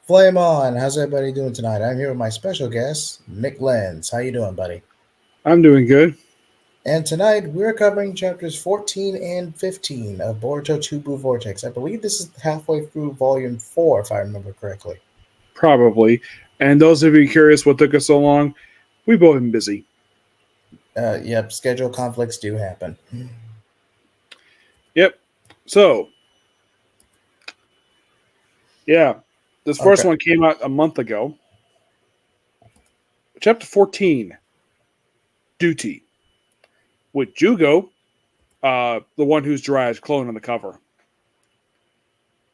Flame on! How's everybody doing tonight? I'm here with my special guest, Nick Lenz. How you doing, buddy? I'm doing good. And tonight we're covering chapters 14 and 15 of Boruto 2 Blue Vortex. I believe this is halfway through volume 4, if I remember correctly. Probably. And those of you curious what took us so long, we've both been busy. Yep, schedule conflicts do happen. Yep. So, yeah, this first Okay. one came out a month ago. Chapter 14, Duty, with Jugo, the one who's Jiraiya's clone on the cover.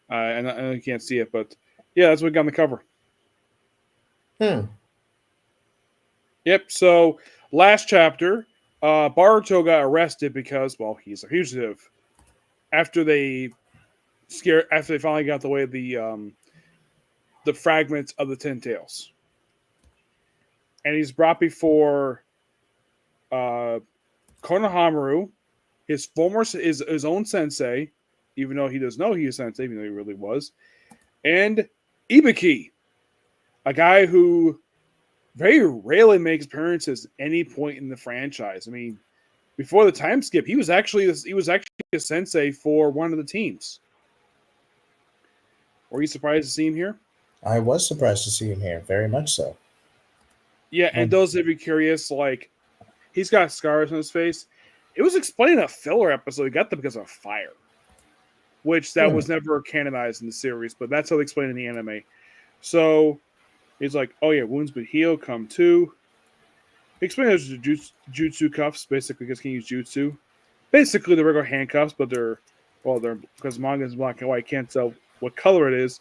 And I know you can't see it, but yeah, that's what we got on the cover. Hmm. Yep. So, last chapter, Baruto got arrested because, well, he's a fugitive. After after they finally got away the fragments of the Ten Tails, and he's brought before uh, Konohamaru, his own sensei, even though he doesn't know he is sensei, even though he really was, and Ibiki, a guy who very rarely makes appearances at any point in the franchise. I mean, before the time skip, he was actually a sensei for one of the teams. Were you surprised to see him here? I was surprised to see him here, very much so. Yeah, and Hmm. those of you curious, like he's got scars on his face. It was explained in a filler episode. He got them because of fire, which that Hmm. was never canonized in the series, but that's how they explain it in the anime. So he's like, "Oh yeah, wounds but heal come too." He explained those jutsu cuffs, basically because he can use jutsu. Basically, the regular handcuffs, but they're because manga is black and white. Can't tell what color it is.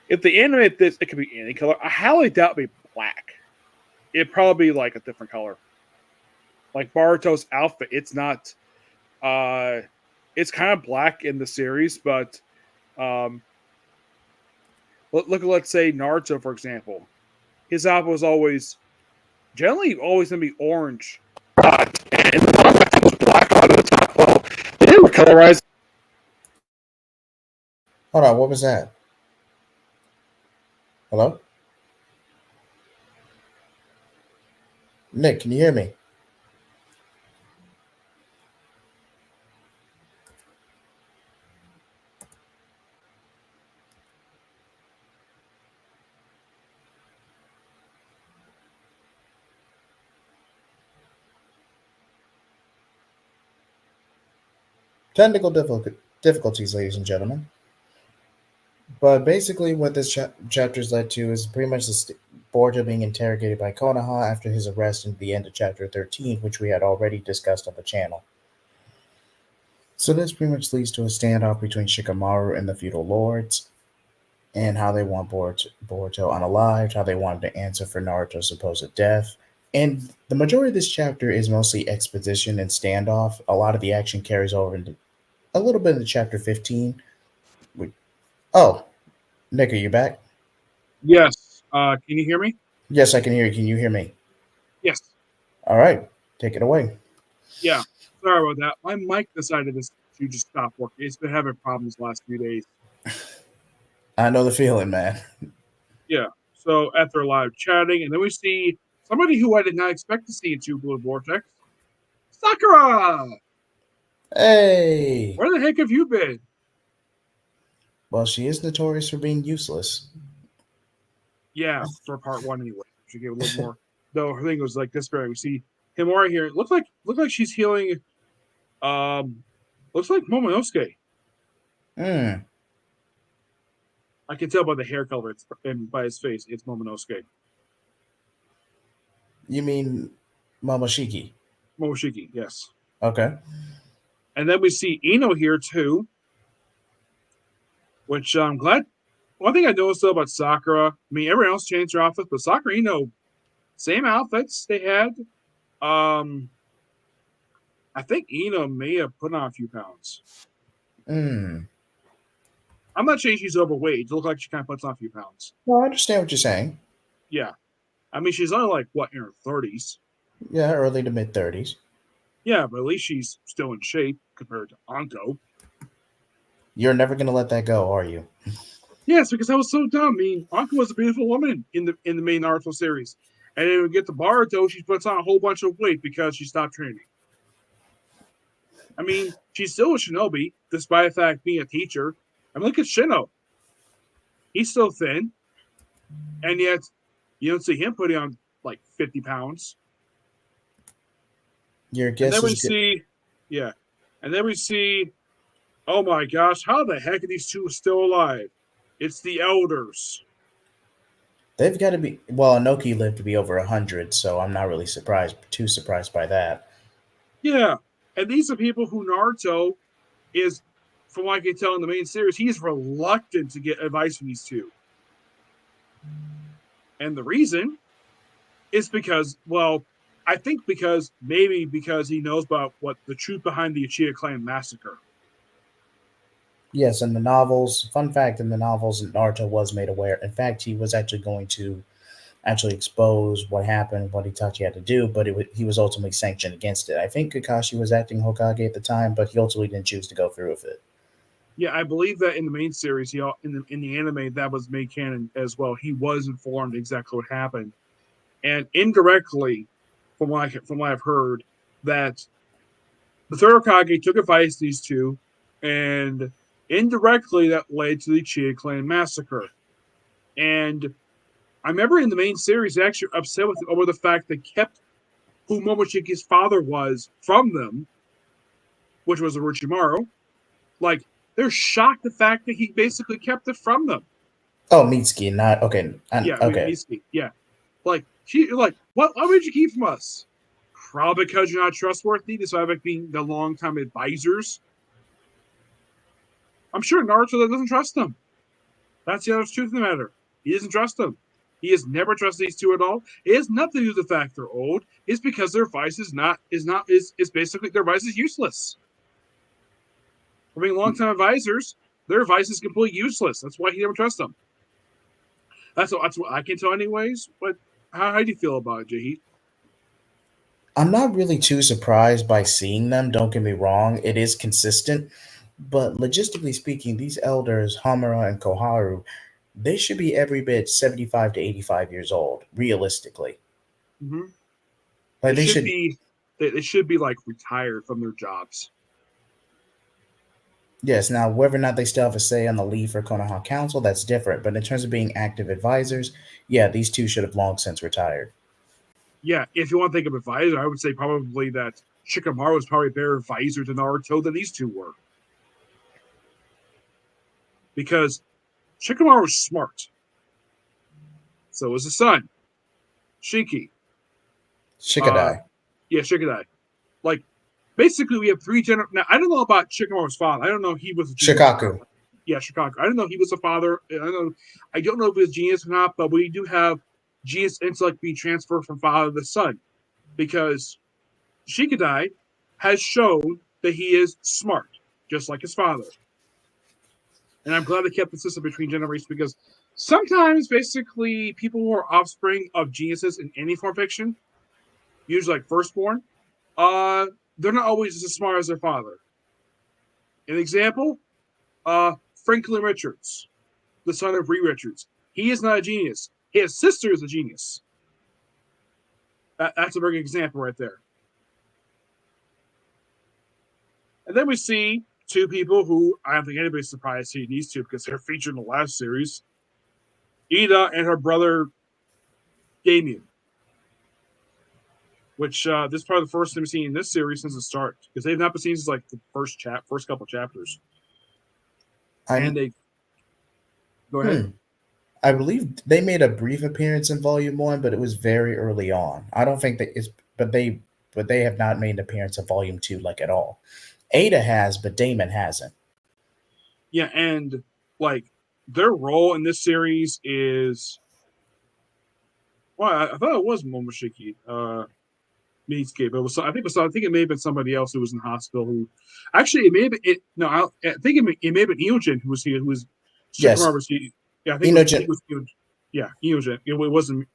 If they animate this, it could be any color. I highly doubt it'd be black. It'd probably be like a different color. Like Baruto's outfit, it's not. Uh, it's kind of black in the series, but um, look at let's say Naruto for example. His outfit was generally always gonna be orange. And the manga I think was black on the top. Well, they didn't colorize. Hold on, what was that? Hello? Nick, can you hear me? Technical difficulties, ladies and gentlemen. But basically, what this chapter's led to is pretty much Boruto being interrogated by Konoha after his arrest in the end of chapter 13, which we had already discussed on the channel. So this pretty much leads to a standoff between Shikamaru and the feudal lords, and how they want Boruto unalived, how they wanted to answer for Naruto's supposed death. And the majority of this chapter is mostly exposition and standoff. A lot of the action carries over into a little bit into chapter 15. We, oh, Nick, are you back? Yes. Can you hear me? Yes, I can hear you. Can you hear me? Yes. All right, take it away. Yeah. Sorry about that. My mic decided to just stop working. It's been having problems the last few days. I know the feeling, man. Yeah. So after a lot of chatting, and then we see somebody who I did not expect to see in Two Blue Vortex, Sakura. Hey! Where the heck have you been? Well, she is notorious for being useless. Yeah, for part one anyway. She gave a little more. Though her thing was like this. Very we see Himura here. It looks like she's healing. Um, looks like Momonosuke. Hmm. I can tell by the hair color and by his face. It's Momonosuke. You mean Momoshiki? Momoshiki, yes. Okay. And then we see Ino here too, which I'm glad. One thing I noticed though about Sakura, I mean, everyone else changed their outfits, but Sakura, same outfits they had. Um, I think Ino may have put on a few pounds. Hmm. I'm not saying she's overweight. It looks like she kind of puts on a few pounds. No, I understand what you're saying. Yeah, I mean, she's only like what in her 30s. Yeah, early to mid 30s. Yeah, but at least she's still in shape compared to Anko. You're never gonna let that go, are you? Yes, because I was so dumb. I mean, Anka was a beautiful woman in the main Naruto series, and then we get to Boruto, she puts on a whole bunch of weight because she stopped training. I mean, she's still a shinobi, despite the fact being a teacher. I mean, look at Shino; he's still thin, and yet you don't see him putting on like 50 pounds. Your And guess then we is good. see, yeah, and then we see, oh my gosh, how the heck are these two still alive? It's the elders. They've got to be. Well, Inoki lived to be over 100, so I'm not really too surprised by that. Yeah, and these are people who Naruto is, from what I can tell in the main series, he's reluctant to get advice from these two. And the reason is because, well, I think because he knows about what the truth behind the Uchiha clan massacre. Yes, in the novels, fun fact in the novels, Naruto was made aware. In fact, he was actually going to actually expose what happened, what Itachi had to do, but he was ultimately sanctioned against it. I think Kakashi was acting Hokage at the time, but he ultimately didn't choose to go through with it. Yeah, I believe that in the main series, in the anime that was made canon as well, he was informed exactly what happened, and indirectly, from what I've heard, that the third Hokage took advice from these two, and indirectly that led to the Chia clan massacre. And I remember in the main series, they actually upset with over the fact they kept who Momoshiki's father was from them, which was Orochimaru. Like, they're shocked the fact that he basically kept it from them. Oh, Mitsuki, not okay. Yeah, Okay, Mitsuki. Yeah. What would you keep from us? Probably because you're not trustworthy, despite like being the longtime advisors. I'm sure Naruto doesn't trust them. That's the honest truth of the matter. He doesn't trust them. He has never trusted these two at all. It has nothing to do with the fact they're old. It's because their advice is basically their advice is useless. For being long-time advisors, their advice is completely useless. That's why he never trusts them. That's what I can tell, anyways. But how do you feel about it, Jahid? I'm not really too surprised by seeing them. Don't get me wrong; it is consistent, but logistically speaking, these elders, Hamura and Koharu, they should be every bit 75 to 85 years old, realistically. Mm-hmm. They Like they should should. be they should be like retired from their jobs. Yes, now whether or not they still have a say on the Lee for Konoha Council, that's different. But in terms of being active advisors, yeah, these two should have long since retired. Yeah, if you want to think of advisor, I would say probably that Shikamaru is probably a better advisor to Naruto than these two were. Because Shikamaru was smart. So was his son, Shinki. Uh Shikadai. yeah, Shikadai. Like, basically we have three now I don't know about Shikamaru's father. I don't know if he was a genius or not. Shikaku. Yeah, Chicago. I don't know if he was a father. I don't know if he was genius or not, but we do have genius intellect being transferred from father to son. Because Shikadai has shown that he is smart, just like his father. And I'm glad they kept the system between generations because sometimes, basically, people who are offspring of geniuses in any form of fiction, usually like firstborn, uh, they're not always as smart as their father. An example, Franklin Richards, the son of Reed Richards. He is not a genius. His sister is a genius. That's a very good example right there. And then we see two people who I don't think anybody's surprised seeing these two because they're featured in the last series. Ida and her brother Damien, which this is probably the first time we've seen in this series since the start because they've not been seen since like the first couple chapters. And I they go ahead. hmm. I believe they made a brief appearance in Volume One, but it was very early on. I don't think that it's, but they have not made an appearance in Volume Two like at all. Ada has, but Damon hasn't. Yeah, and like their role in this series is well, I thought it was Momoshiki. Meatscape. I think it may have been somebody else who was in the hospital. Who actually it may have been it. No, I think it may have been Iogen who was here. Who was Yes, Shikamaru's. Yeah, I think Inogen. it was Iogen. Yeah, Iogen. It wasn't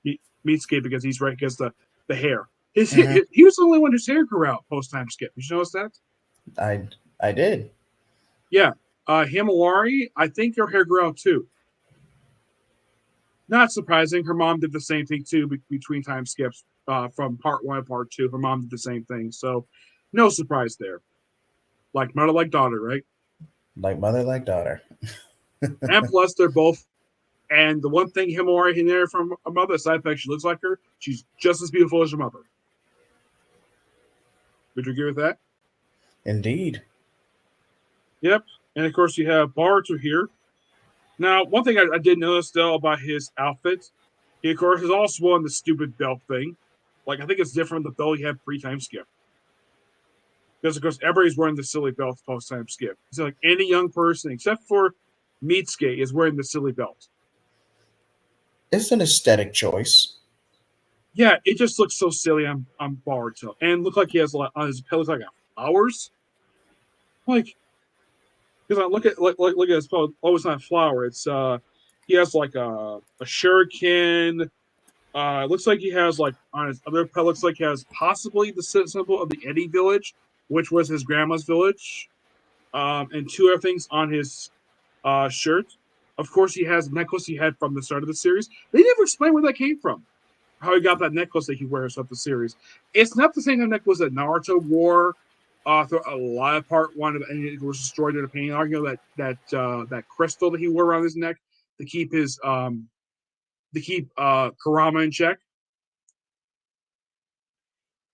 Meatscape because he's right because the hair. Hmm. He was the only one whose hair grew out post time skip. Did you notice that? I did. Yeah. Himawari, I think her hair grew out too. Not surprising. Her mom did the same thing too between time skips from part one and part two. Her mom did the same thing, so no surprise there. Like mother, like daughter, right? Like mother, like daughter. And plus, they're both. And the one thing Himori in there from a mother, aside from she looks like her, she's just as beautiful as her mother. Would you agree with that? Indeed. Yep. And of course, you have Baruto here. Now, one thing I did notice though about his outfit, he of course is also on the stupid belt thing. Like I think it's different the belt he had pre-time skip. Because of course everybody's wearing the silly belt post time skip. It's like any young person except for Mitsuke is wearing the silly belt. It's an aesthetic choice. Yeah, it just looks so silly on Baruto. And look like he has on his pelt like flowers. Like because I look at his pelt. Oh, it's not a flower. It's he has like a shuriken. It looks like he has like on his other pet. Looks like he has possibly the symbol of the Eddie village, which was his grandma's village, and two other things on his shirt. Of course, he has a necklace he had from the start of the series. They never explain where that came from. How he got that necklace that he wears throughout the series. It's not the same necklace that Naruto wore through a lot of part one, and it was destroyed in a pain arc. You know that crystal that he wore around his neck to keep his Kurama in check.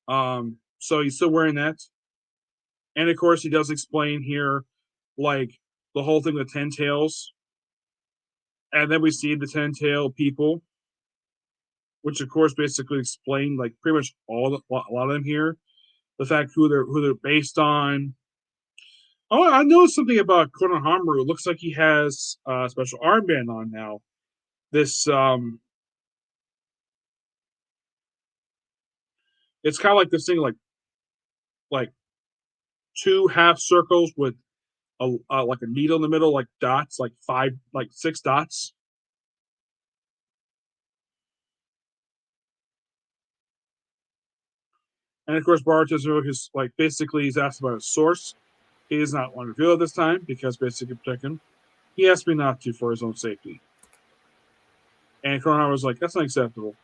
So he's still wearing that, and of course he does explain here, like the whole thing with Ten Tails, and then we see the Ten Tail people, which of course basically explain like pretty much a lot of them here, the fact who they're based on. Oh, I know something about Konohamaru. It looks like he has a special armband on now. This it's kind of like this thing, like two half circles with like a needle in the middle, like dots, like five, like six dots. And of course, Baruto's his like basically he's asked about his source. He does not want to reveal it this time because basically protect him. He asked me not to for his own safety. And Konohamaru was like, "That's not acceptable.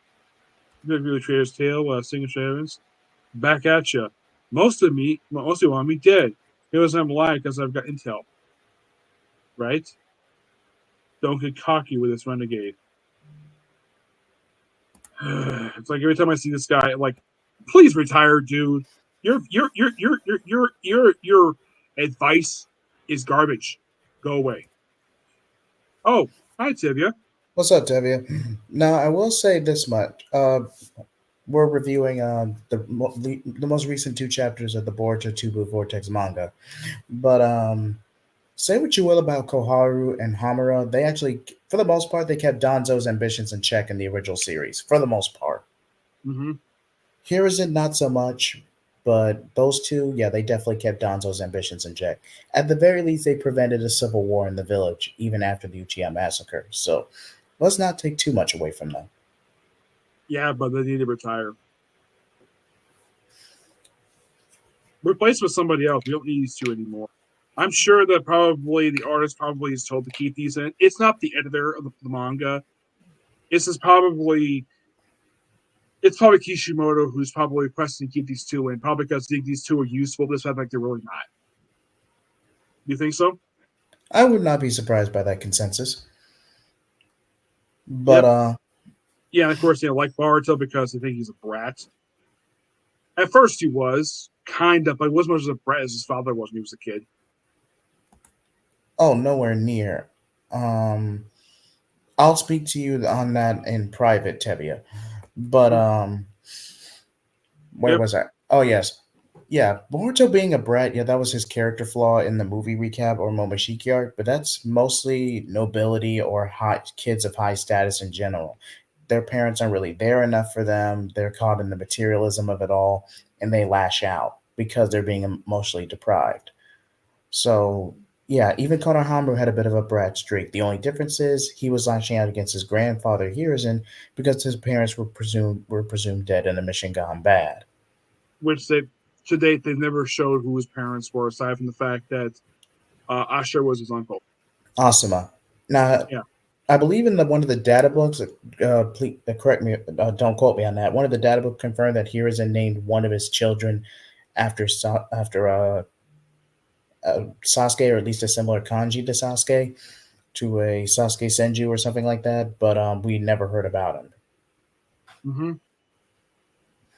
You really Trader's tail while singing evidence. Back at you. Mostly want me dead. He was I'm lying because I've got intel, right? Don't get cocky with this renegade." It's like every time I see this guy, I'm like, please retire, dude. Your advice is garbage. Go away. Oh, hi Tibia. What's up, Tevia? Now, I will say this much. We're reviewing the most recent two chapters of the Boruto Tubu Vortex manga. But say what you will about Koharu and Hamura, they actually, for the most part, they kept Danzo's ambitions in check in the original series. For the most part, Mm-hmm. Hiruzen not so much, but those two, yeah, they definitely kept Danzo's ambitions in check. At the very least, they prevented a civil war in the village, even after the Uchiha massacre. So let's not take too much away from them. Yeah, but they need to retire. Replace with somebody else. We don't need these two anymore. I'm sure that probably the artist probably is told to keep these in. It's not the editor of the manga. This is probably it's probably Kishimoto who's probably pressing to keep these two in, probably because these two are useful. This fact like they're really not. Do you think so? I would not be surprised by that consensus. But Yep. Yeah, and of course, like Baruto because I think he's a brat. At first, he was kind of, but he wasn't much as a brat as his father was when he was a kid. oh, nowhere near. Um, I'll speak to you on that in private, Tevia. But Mm-hmm. where Yep. was I? Oh yes, yeah. Boruto being a brat, yeah, that was his character flaw in the movie recap or Momoshiki arc. But that's mostly nobility or high kids of high status in general. Their parents aren't really there enough for them. They're caught in the materialism of it all, and they lash out because they're being emotionally deprived. So yeah, even Konohamaru had a bit of a brat streak. The only difference is he was lashing out against his grandfather Hiruzen because his parents were presumed dead in a mission gone bad. Which they to date they've never showed who his parents were, aside from the fact that Asher was his uncle. Asuma. Now, Yeah. I believe in the one of the data books. Please correct me. Don't quote me on that. One of the data books confirmed that Hiruzen named one of his children after Sasuke, or at least a similar kanji to Sasuke, to a Sasuke Senju or something like that. But we never heard about him. Mm-hmm.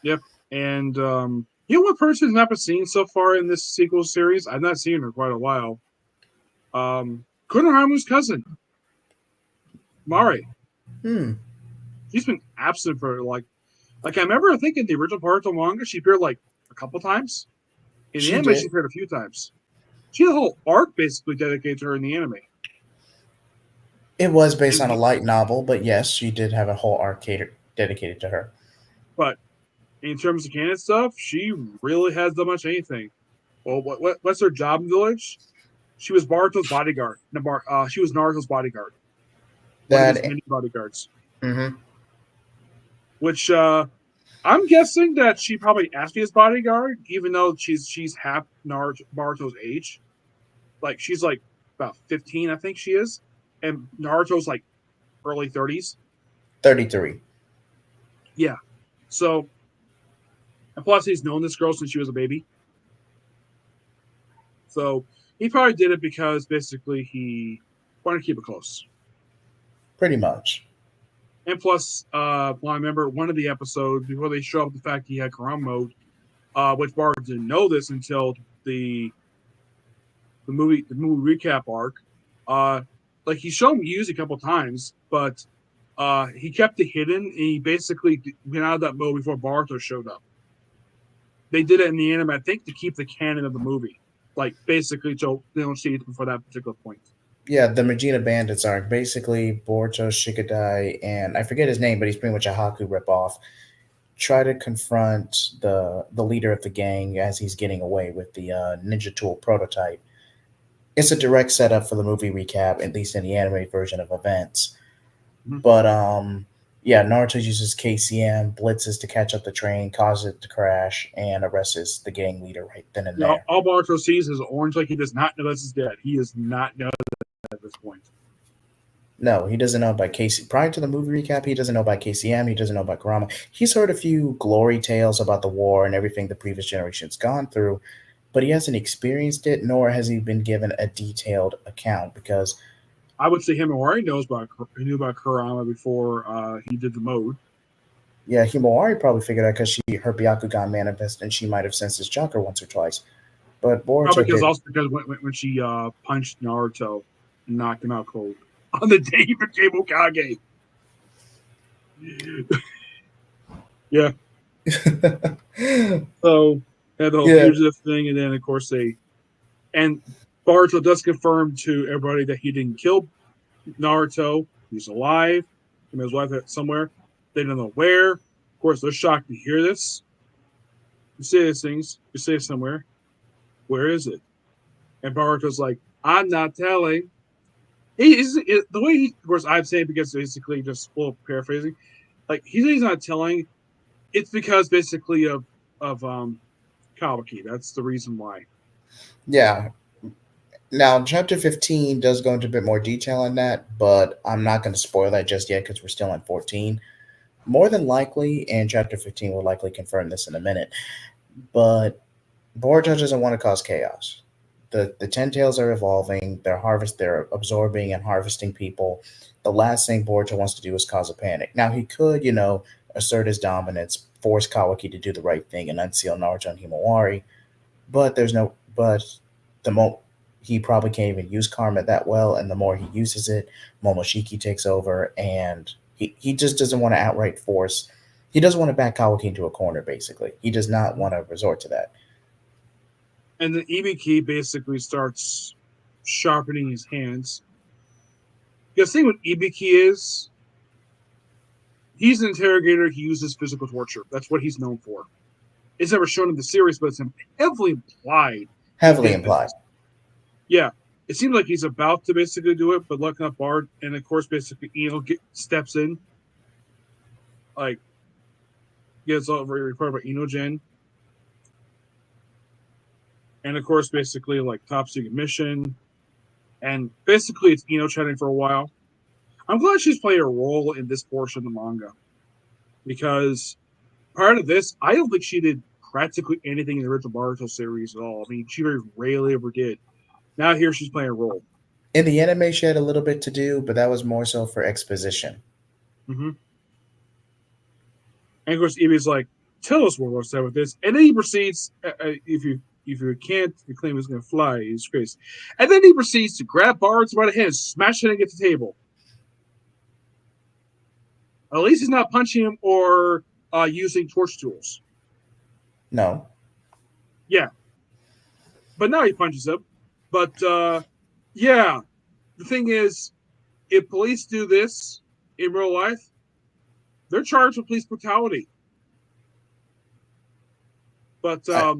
Yep. And you know what person's not been seen so far in this sequel series? I've not seen her quite a while. Konohama's cousin, Mari. Hmm. She's been absent for I remember I think in the original Boruto manga she appeared like a couple times. In the She anime she did. appeared a few times. She had a whole arc basically dedicated to her in the anime. It was based And on a light novel, but yes, she did have a whole arc dedicated to her. but in terms of canon stuff, she really has done much anything. Well, what's her job in the village? She was Baruto's bodyguard. She was Naruto's bodyguard, one of his That. many bodyguards. Mm-hmm. Which I'm guessing that she probably asked me as bodyguard, even though she's half Naruto's age. Like she's like about 15, I think she is, and Naruto's like early 30s. 33. Yeah. So, and plus he's known this girl since she was a baby. So he probably did it because basically he wanted to keep it close. Pretty much. And plus, well, I remember one of the episodes before they show up the fact he had Quran mode, which Bart didn't know this until the movie recap arc. Like he showed him use a couple times, but he kept it hidden. And he basically went out of that mode before Baruto showed up. They did it in the anime, I think, to keep the canon of the movie, like basically so they don't see it before that particular point. Yeah, the Regina Bandits are basically Boruto Shikadai, and I forget his name, but he's pretty much a Haku ripoff. Try to confront the leader of the gang as he's getting away with the Ninja Tool prototype. It's a direct setup for the movie recap, at least in the anime version of events. Mm-hmm. But yeah, Naruto uses KCM, blitzes to catch up the train, causes it to crash, and arrests the gang leader right then and You know, there. all Baruto sees is orange, like he does not know this is dead. He does not know that at this point. No, he doesn't know about Casey. Prior to the movie recap, he doesn't know about KCM. He doesn't know about Kurama. He's heard a few glory tales about the war and everything the previous generation's gone through, but he hasn't experienced it, nor has he been given a detailed account. Because, I would say Himawari knew about Kurama before he did the mode. yeah, Himawari probably figured out because her Byakugan manifest and she might have sensed his chakra once or twice. But Probably Boruto because did. also because when she punched Naruto and knocked him out cold on the day he became Hokage. Yeah. So had the whole Yeah, fugitive thing, and then of course and Baruto does confirm to everybody that he didn't kill Naruto. He's alive. And his wife somewhere. They don't know where. Of course, they're shocked to hear this. You say these things. You say it somewhere. Where is it? And Baruto's like, I'm not telling. The way he, of course, I'm saying because basically just a little paraphrasing, like he's not telling. It's because basically of Kawaki. That's the reason why. yeah. Now, chapter 15 does go into a bit more detail on that, but I'm not going to spoil that just yet because we're still on 14. More than likely, and chapter 15 will likely confirm this in a minute, but Boruto doesn't want to cause chaos. The Ten Tails are evolving. They're absorbing and harvesting people. The last thing Boruto wants to do is cause a panic. Now he could, assert his dominance, force Kawaki to do the right thing, and unseal Naruto and Himawari. But the mo he probably can't even use karma that well, and the more he uses it, Momoshiki takes over, and he just doesn't want to outright force. He doesn't want to back Kawaki into a corner. Basically, he does not want to resort to that. And then Ibiki basically starts sharpening his hands. Because the thing with Ibiki is, he's an interrogator. He uses physical torture. That's what he's known for. It's never shown in the series, but it's heavily implied he Heavily did implied. this. Yeah, it seems like he's about to basically do it, but looking up Bard, and of course, basically, steps in, like, gets all reported by Inogen, and of course, basically, like, top secret mission, and basically, it's Ino chatting for a while. I'm glad she's played a role in this portion of the manga because part of this, I don't think she did practically anything in the original Boruto series at all. I mean, she very rarely ever did. Now here she's playing a role. In the anime, she had a little bit to do, but that was more so for exposition. Mm-hmm. And of course, Evie's like, "Tell us what we're upset with this," and then he proceeds. If you can't, you claim he's going to fly. He's crazy. And then he proceeds to grab Bards by the hand, smash it against the table. At least he's not punching him or using torch tools. No. Yeah, but now he punches him. But yeah, the thing is, if police do this in real life, they're charged with police brutality. But I,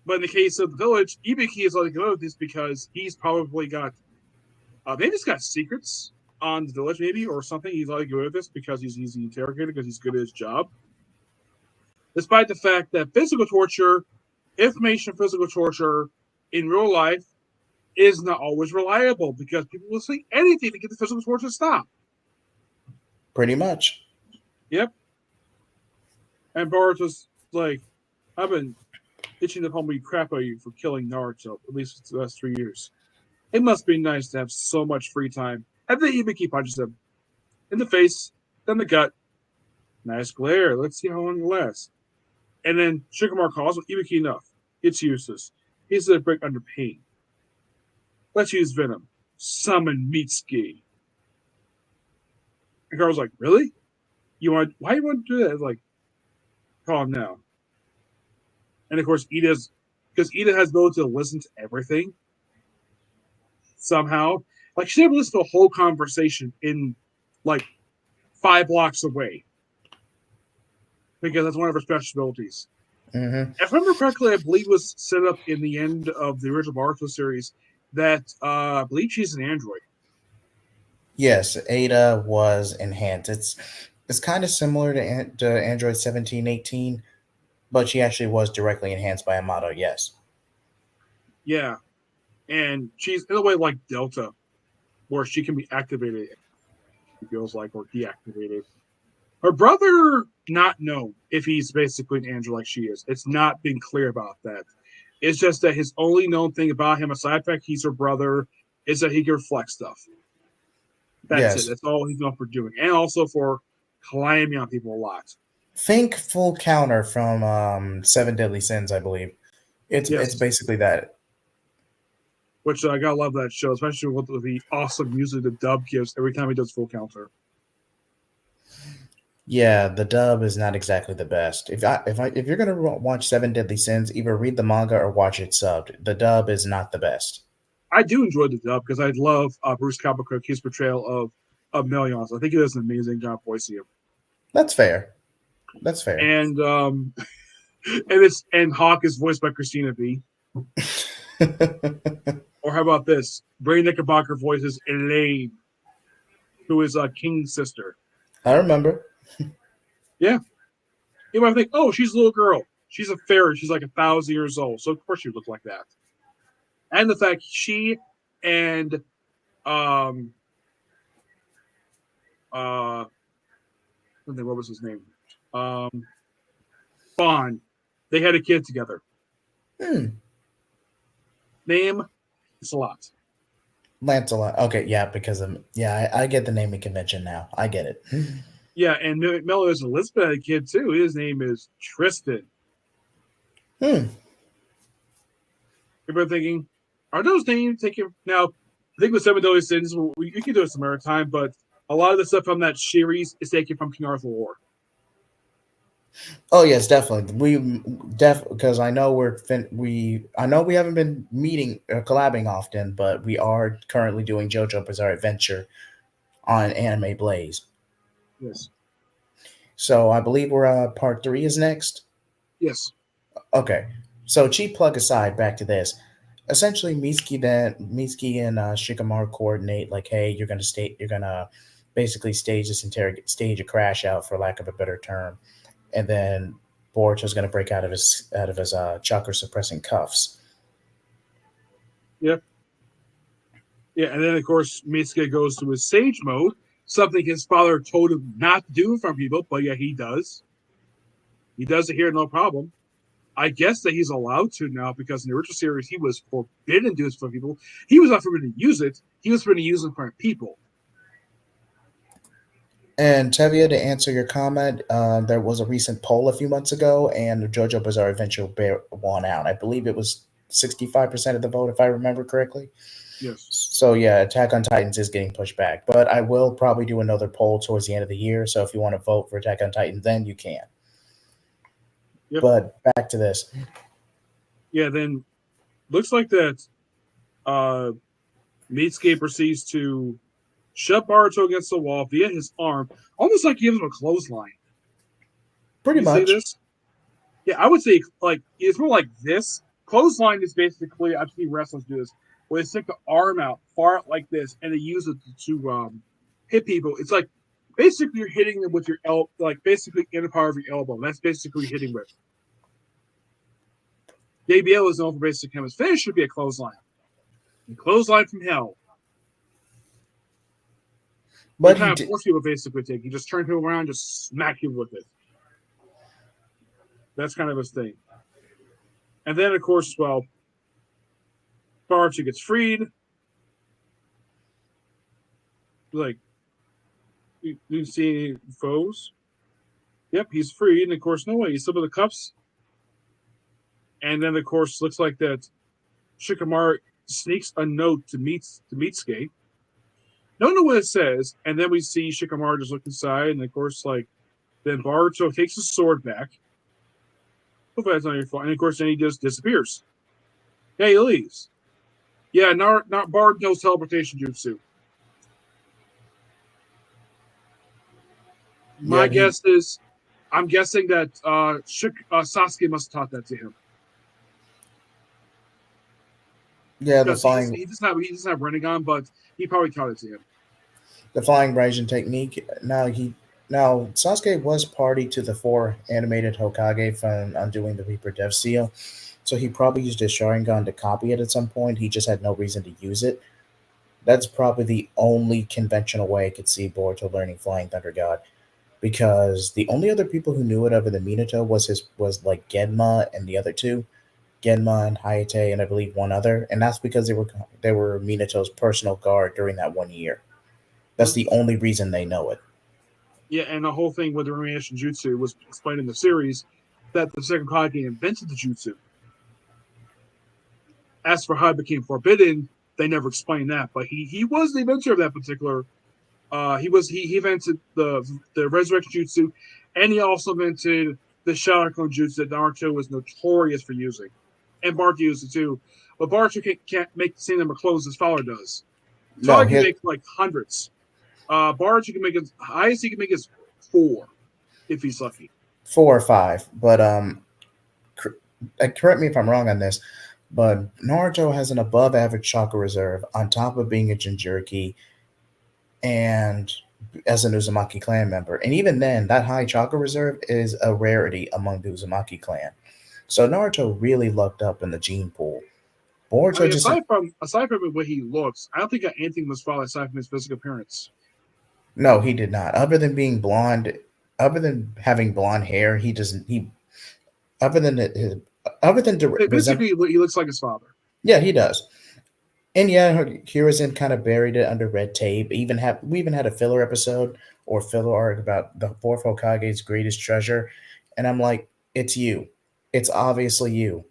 but in the case of the village, Ibiki is letting go of this because he's probably got maybe he's got secrets on the village, maybe or something. He's letting go of this because he's easy interrogated because he's good at his job. Despite the fact that physical torture, information physical torture in real life is not always reliable because people will say anything to get the physical torture to stop. pretty much. Yep. And Boruto's like, I've been itching to pummel crap out of you for killing Naruto, at least for the last 3 years. It must be nice to have so much free time. And then Ibiki punches him in the face, then the gut. Nice glare. Let's see how long it lasts. And then Shikamaru calls him Ibiki enough. It's useless. He's going to break under pain. Let's use venom. Summon Mitsuki. And Carl's like, really? Why do you want to do that? It's like, calm down. And of course, because Ida has ability to listen to everything. Somehow, like she's able to listen to a whole conversation in like 5 blocks away, because that's one of her special abilities. Mm-hmm. If I remember correctly, I believe it was set up in the end of the original Boruto series that I believe she's an android. Yes, Ada was enhanced. It's kind of similar to Android 1718, but she actually was directly enhanced by Amato. Yes. Yeah, and she's in a way like Delta, where she can be activated. It feels like or deactivated. Her brother, not known if he's basically an android like she is. It's not been clear about that. It's just that his only known thing about him, aside from he's her brother, is that he can reflect stuff. That's it. Yes. That's all he's known for doing, and also for climbing on people a lot. Think full counter from Seven Deadly Sins, I believe. It's Yes, basically that. which I gotta love that show, especially with the awesome music the dub gives every time he does full counter. Yeah, the dub is not exactly the best. If you're gonna watch Seven Deadly Sins, either read the manga or watch it subbed. The dub is not the best. I do enjoy the dub because I love Bruce Campbell his portrayal of Melions. I think he does an amazing job voicing him. That's fair. That's fair. And and Hawk is voiced by Christina B. Or how about this? Bray Knickerbocker voices Elaine, who is King's sister. I remember. Yeah. You might think, oh, she's a little girl. She's a fairy. She's like 1,000 years old. So of course she would look like that. And the fact she and what was his name? Bond. They had a kid together. Name it's a lot. Lancelot. Okay, yeah, because I get the naming convention now. I get it. Yeah, and Melrose Elizabeth had a kid too. His name is Tristan. Everybody thinking, are those names taken? Now, I think with Seven Deadly Sins, we can do it some other time, but a lot of the stuff from that series is taken from King Arthur War. Oh yes, definitely. Because I know I know we haven't been meeting collabing often, but we are currently doing JoJo Bizarre Adventure on Anime Blaze. Yes. So I believe we're part 3 is next. Yes. Okay. So cheap plug aside, back to this. Essentially, Mitsuki and Shikamaru coordinate like, hey, you're gonna basically stage a crash out for lack of a better term, and then Boruto's gonna break out of his chakra suppressing cuffs. Yeah. Yeah, and then of course Mitsuki goes to his sage mode something his father told him not to do in front of people, but yeah, he does. He does it here, no problem. I guess that he's allowed to now because in the original series he was forbidden to do this for people. He was not forbidden to use it. He was forbidden to use it in front of people. And Tevia, to answer your comment, there was a recent poll a few months ago, and JoJo Bizarre Adventure won out. I believe it was 65% of the vote, if I remember correctly. Yes. So yeah, Attack on Titans is getting pushed back, but I will probably do another poll towards the end of the year. So if you want to vote for Attack on Titans, then you can. Yep. But back to this. Yeah. Then looks like that. Meatscape proceeds to shove Baruto against the wall via his arm, almost like he gives him a clothesline. Pretty You see much. this? Yeah, I would say like it's more like this. Clothesline is basically I've seen wrestlers do this, where they stick the arm out far out like this, and they use it to hit people. It's like basically you're hitting them with your elbow, like basically in the power of your elbow. That's basically hitting with. JBL is known for basically his finish should be a clothesline. A clothesline from hell. But kind of force people basically take. You just turn people around, just smack you with it. That's kind of his thing. And then, of course, well, Baruto gets freed. Like, you see any foes? Yep, he's freed. And, of course, no way. He's still with the cuffs. And then, of course, looks like that Shikamaru sneaks a note to Meatsuke. Don't know what it says. And then we see Shikamaru just look inside. And, of course, like, then Baruto takes his sword back. Hopefully that's not your fault. And, of course, then he just disappears. Yeah, he leaves. Yeah, not Baruto's teleportation jutsu. My guess is, I'm guessing that Sasuke must have taught that to him. Yeah, he doesn't have Rinnegan, but he probably taught it to him. The flying Raijin technique. Now Sasuke was party to the 4 animated Hokage from undoing the Reaper Death Seal, so he probably used his Sharingan to copy it at some point. He just had no reason to use it. That's probably the only conventional way I could see Boruto learning Flying Thunder God, because the only other people who knew it other than Minato was like Genma and the other two, Genma and Hayate, and I believe one other, and that's because they were Minato's personal guard during that 1 year. That's the only reason they know it. Yeah, and the whole thing with the Ruination Jutsu was explained in the series that the second Hokage invented the jutsu. As for how it became forbidden, they never explained that, but he was the inventor of that particular. He invented the resurrection jutsu, and he also invented the Sharingan jutsu that Naruto was notorious for using, and Baruto used it too. But Baruto can't make the same number of clones as Fowler does. So I can make like hundreds. Baruto can make it highest he can make is 4 if he's lucky. 4 or 5, but correct me if I'm wrong on this, but Naruto has an above average chakra reserve on top of being a Jinchuriki and as an Uzumaki clan member. And even then, that high chakra reserve is a rarity among the Uzumaki clan. So Naruto really lucked up in the gene pool. Boruto aside from the way he looks, I don't think anything was followed aside from his physical appearance. No, he did not. Other than being blonde, other than having blonde hair, he doesn't. Basically, he looks like his father. Yeah, he does. And yeah, Hiruzen kind of buried it under red tape. We even had a filler episode or filler arc about the 4th Hokage's greatest treasure, and I'm like, it's you. It's obviously you.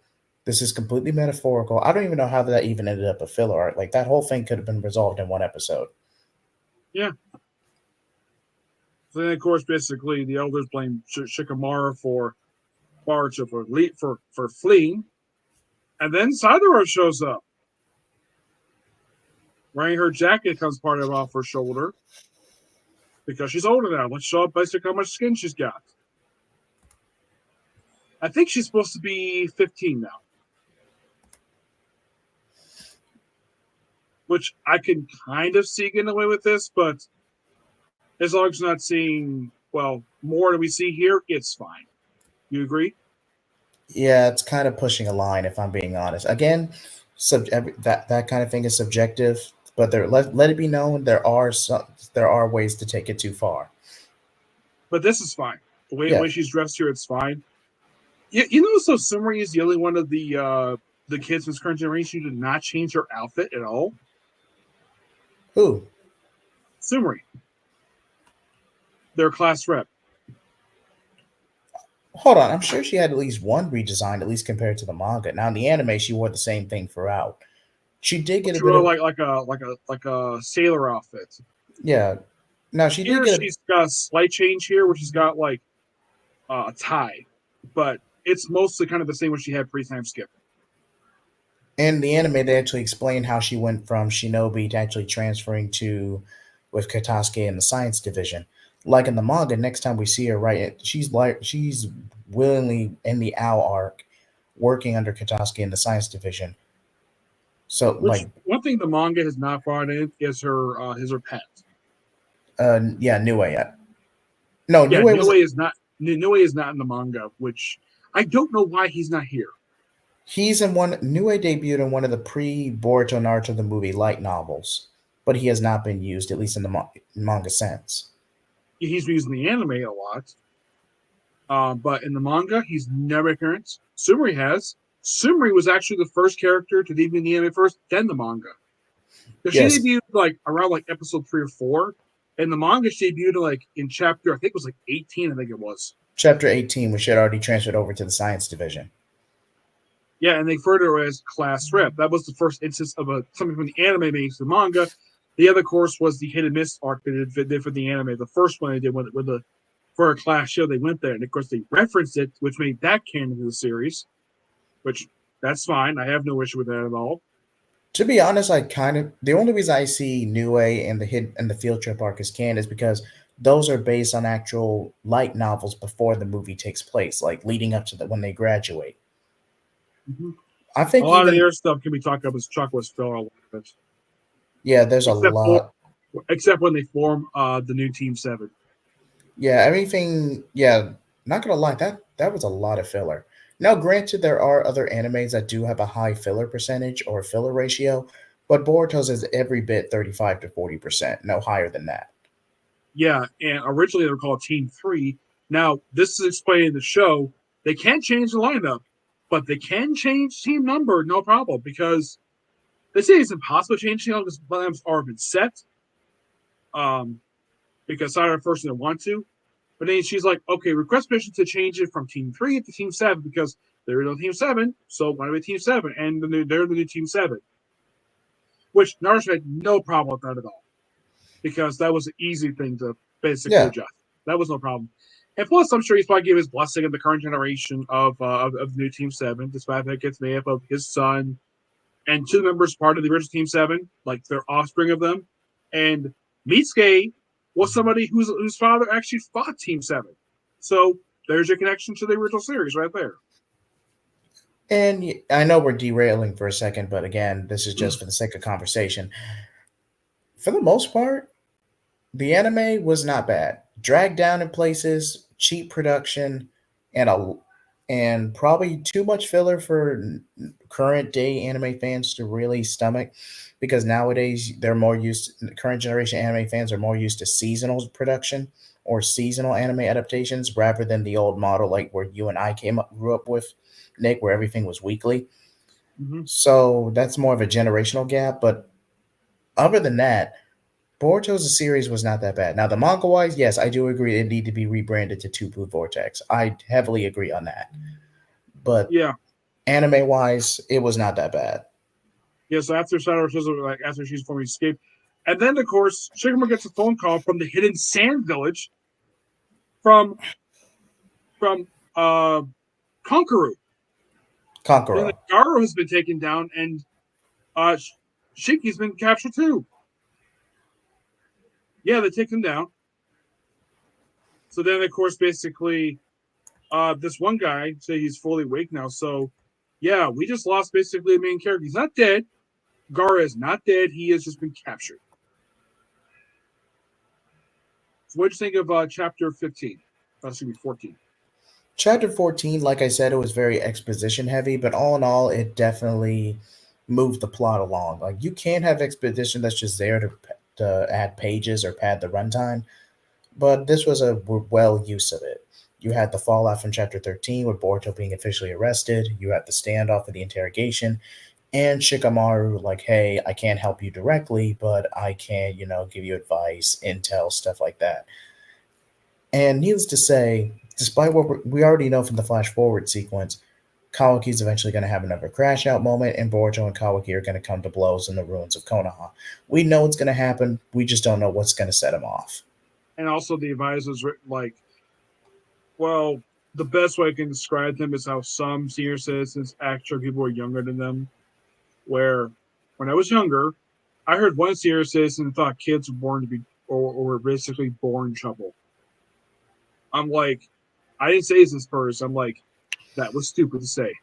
This is completely metaphorical. I don't even know how that even ended up a filler arc. Like that whole thing could have been resolved in one episode. Yeah. So then, of course, basically the elders blame Shikamaru for Baruto for fleeing, and then Sadara shows up. Wearing her jacket comes part of off her shoulder because she's older now. Let's show up basically how much skin she's got. I think she's supposed to be 15 now. Which I can kind of see getting away with this, but as long as we're not seeing, more than we see here, it's fine. You agree? Yeah, it's kind of pushing a line if I'm being honest. Again, that kind of thing is subjective, but let it be known there are ways to take it too far. But this is fine. The Yeah. way she's dressed here, it's fine. You know, so Sumri is the only one of the kids from this current generation who did not change her outfit at all. Who? Sumri, their class rep. Hold on, I'm sure she had at least one redesign, at least compared to the manga. Now in the anime, she wore the same thing throughout. She did get a She bit wore of like a sailor outfit. yeah. Now she did Here get a she's got a slight change here, where she's got like a tie, but it's mostly kind of the same what she had pre-time skip. in the anime. They actually explain how she went from Shinobi to actually transferring to with Katasuke in the science division. Like in the manga, next time we see her, right, she's willingly in the OW arc, working under Katasuke in the science division. So Which like one thing the manga has not brought in is her pet. yeah, Nue. No, Yeah, Nue was Niue is not in the manga, which I don't know why he's not here. he's in one Nue debuted in one of the pre Boruto Naruto the movie light novels, but he has not been used at least in the manga sense. He's used in the anime a lot, but in the manga, he's never appeared. Sumri has. Sumri was actually the first character to debut in the anime first, then the manga. Because she Yes, debuted like around like episode 3 or 4, and the manga she debuted like in chapter I think it was like 18. I think it was. chapter 18, which had already transferred over to the science division. Yeah, and they referred to her as class rep. That was the first instance of something from the anime made to the manga. The other course was the hit and miss arc they did for the anime. The first one they did with the for a class show, they went there, and of course they referenced it, which made that canon to the series. Which that's fine. I have no issue with that at all. To be honest, I kind of the only reason I see Nue and the hit and the field trip arc as canon is because those are based on actual light novels before the movie takes place, like leading up to when they graduate. Mm-hmm. I A think lot of the even other stuff can be talked about as Chuck was filler a lot of it, yeah, there's a except for lot. except when they form the new Team 7. Yeah, everything. Yeah, not gonna lie, that was a lot of filler. Now, granted, there are other animes that do have a high filler percentage or filler ratio, but Boruto's is every bit 35 to 40%, no higher than that. Yeah, and originally they were called Team 3. Now, this is explained in the show. They can't change the lineup, but they can change team number, no problem, because they say it's impossible to change team number because lineups are been set. Um, because Sarah first didn't want to. But then she's like, okay, request permission to change it from Team 3 to Team 7 because they're no Team 7, so why do we Team 7? And they're the new Team 7. Which Naruto had no problem with that at all because that was an easy thing to basically Yeah, adjust. That was no problem. And plus, I'm sure he's probably gave his blessing of the current generation of the new Team 7, despite that it gets made up of his son and two members part of the original Team 7, like they're offspring of them. And Mitsuke was somebody whose father actually fought Team 7. So there's your connection to the original series right there. and I know we're derailing for a second, but again, this is just for the sake of conversation. For the most part, the anime was not bad. Dragged down in places, cheap production, and a and probably too much filler for current day anime fans to really stomach, because nowadays they're more used. Current generation anime fans are more used to seasonal production or seasonal anime adaptations rather than the old model like where you and I grew up with, Nick, where everything was weekly. Mm-hmm. So that's more of a generational gap. But other than that, Boruto's series was not that bad. Now, the manga wise, yes, I do agree it need to be rebranded to Two Blue Vortex. I heavily agree on that. But Yeah. anime wise, it was not that bad. Yeah, so after Sarah says like after she's forming escape. And then of course Shigama gets a phone call from the hidden sand village from from Konkaru. Then the Kankuro. Garo has been taken down and uh Shiki's been captured too. Yeah, they take him down. So then, of course, basically, this one guy say he's fully awake now. So, yeah, we just lost basically the main character. He's not dead. Gara is not dead. He has just been captured. So, what'd you think of chapter 15? Excuse me, 14. Chapter 14, like I said, it was very exposition heavy, but all in all, it definitely move the plot along. Like you can't have exposition that's just there to add pages or pad the runtime, but this was a well use of it. You had the fallout from chapter 13 with Boruto being officially arrested. You had the standoff with the interrogation, and Shikamaru like, hey, I can't help you directly, but I can, give you advice, intel, stuff like that. And needless to say, despite what we already know from the flash forward sequence, Kawaki's eventually going to have another crash out moment, and Boruto and Kawaki are going to come to blows in the ruins of Konoha. We know it's going to happen. We just don't know what's going to set him off. And also, the advisors like, well, the best way I can describe them is how some senior citizens actually people are younger than them. Where, when I was younger, I heard one senior citizen thought kids were born to be or were basically born trouble. I'm like, I didn't say this first. I'm like, that was stupid to say.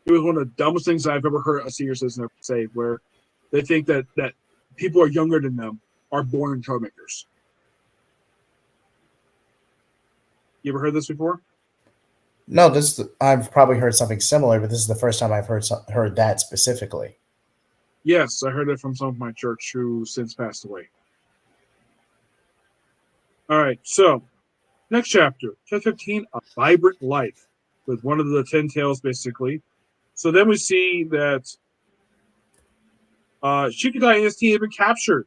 It was one of the dumbest things I've ever heard a senior citizen ever say, where they think that people are younger than them are born troublemakers. You ever heard this before? No, I've probably heard something similar, but this is the first time I've heard that specifically. Yes, I heard it from some of my church who since passed away. All right, so next chapter, chapter 15, A Vibrant Life, with one of the 10 tails, basically. So then we see that Shikadai and his team have been captured,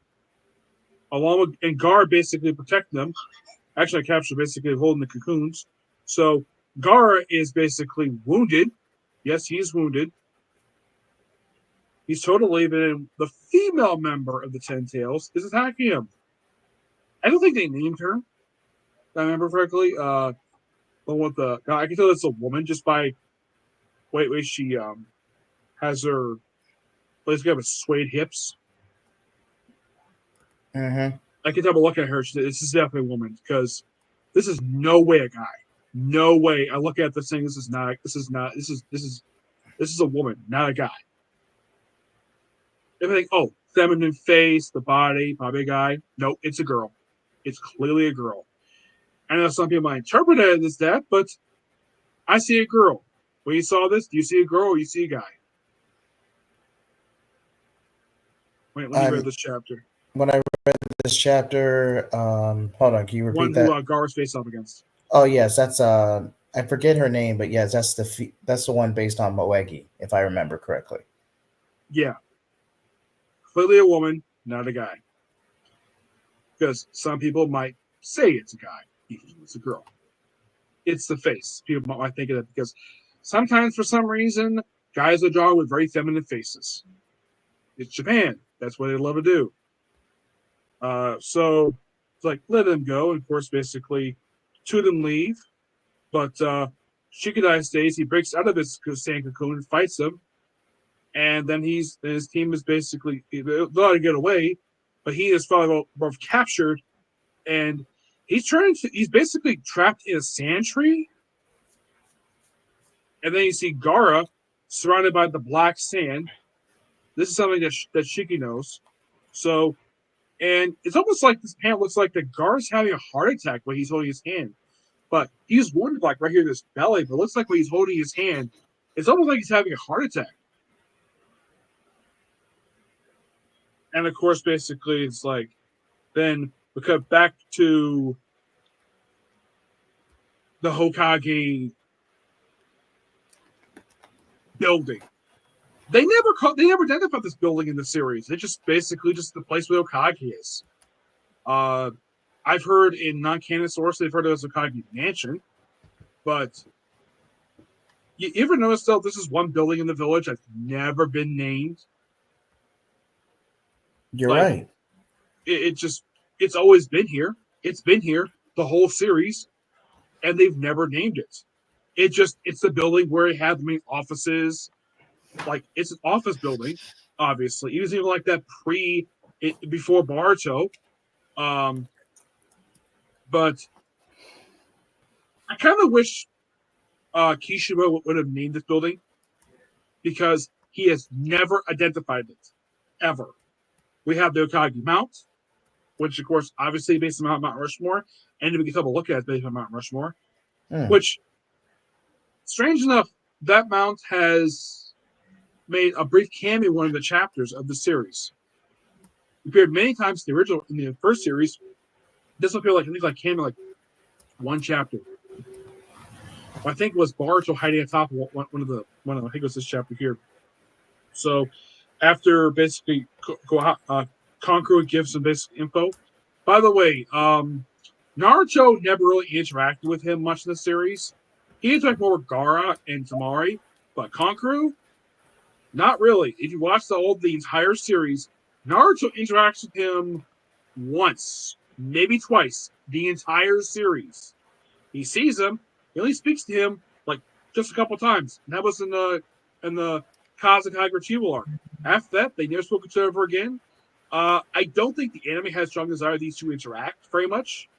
along with, and Gar basically protecting them. Actually, captured basically holding the cocoons. So Gar is basically wounded. Yes, he's wounded. He's totally been. The female member of the 10 tails is attacking him. I don't think they named her. If I remember correctly. But with the I can tell it's a woman just by way she has her basically have suede hips. Mm-hmm. I can tell by looking at her, this is definitely a woman because this is no way a guy. No way. I look at this thing. This is a woman, not a guy. If I think, oh, feminine face, the body, probably a guy. Nope, it's a girl. It's clearly a girl. I know some people might interpret it as that, but I see a girl. When you saw this, do you see a girl or you see a guy? Wait, let me read this chapter. When I read this chapter, hold on, can you repeat that? One who Gar's face off against. Oh yes, that's I forget her name, but yes, that's the one based on Moegi, if I remember correctly. Yeah, clearly a woman, not a guy. Because some people might say it's a guy, even though it's a girl. It's the face. People might think of it because sometimes, for some reason, guys are drawn with very feminine faces. It's Japan. That's what they love to do. So it's like, let them go. And of course, basically, two of them leave. But Shikadai stays. He breaks out of his sand cocoon and fights them. And then his team is basically, they're allowed to get away, but he is probably both captured. And he's basically trapped in a sand tree. And then you see Gaara surrounded by the black sand. This is something that Shiki knows. So, and it's almost like this panel looks like the Gaara's having a heart attack when he's holding his hand. But he's wounded like right here in his belly, but it looks like when he's holding his hand, it's almost like he's having a heart attack. And of course, basically, it's like, then we cut back to the Hokage building. They never identified this building in the series. It's just basically just the place where Hokage is. I've heard in non-canon sources they've heard of it as Hokage Mansion, but you ever notice though this is one building in the village that's never been named? You're right. It's always been here. It's been here the whole series, and they've never named it. It's the building where it had the main offices. Like, it's an office building, obviously. It was even like that before Boruto. But I kind of wish Kishima would have named this building because he has never identified it, ever. We have the Okage Mount, which, of course, obviously based on Mount Rushmore, and we can have a look at it based on Mount Rushmore, which, strange enough, that mount has made a brief cameo in one of the chapters of the series. He appeared many times in the first series. This will appear like cameo like one chapter. I think it was Boruto hiding on top of one of the I think it was this chapter here. So after basically Kankuro gives some basic info. By the way, Naruto never really interacted with him much in the series. He interacted more with Gaara and Tamari, but Kankuro, not really. If you watch the entire series, Naruto interacts with him once, maybe twice, the entire series. He sees him, he only speaks to him like just a couple times. And that was in the Kazakage retrieval arc. After that, they never spoke to each other again. I don't think the anime has strong desire these two interact very much,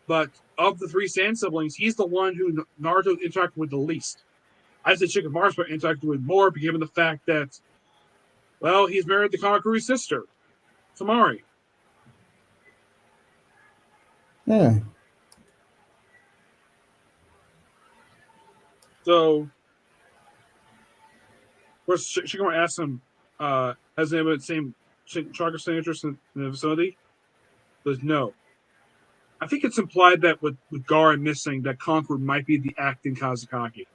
but of the three Sand siblings, he's the one who Naruto interacted with the least. I'd say Shikamaru's interacted with more, given the fact that, well, he's married to Kamakuru's sister, Tamari. Hmm. So, of course, Shikamaru asks him, has anyone the same chakra interest in the vicinity? He says, no. I think it's implied that with Gaara missing, that Conqueror might be the acting Kazakage.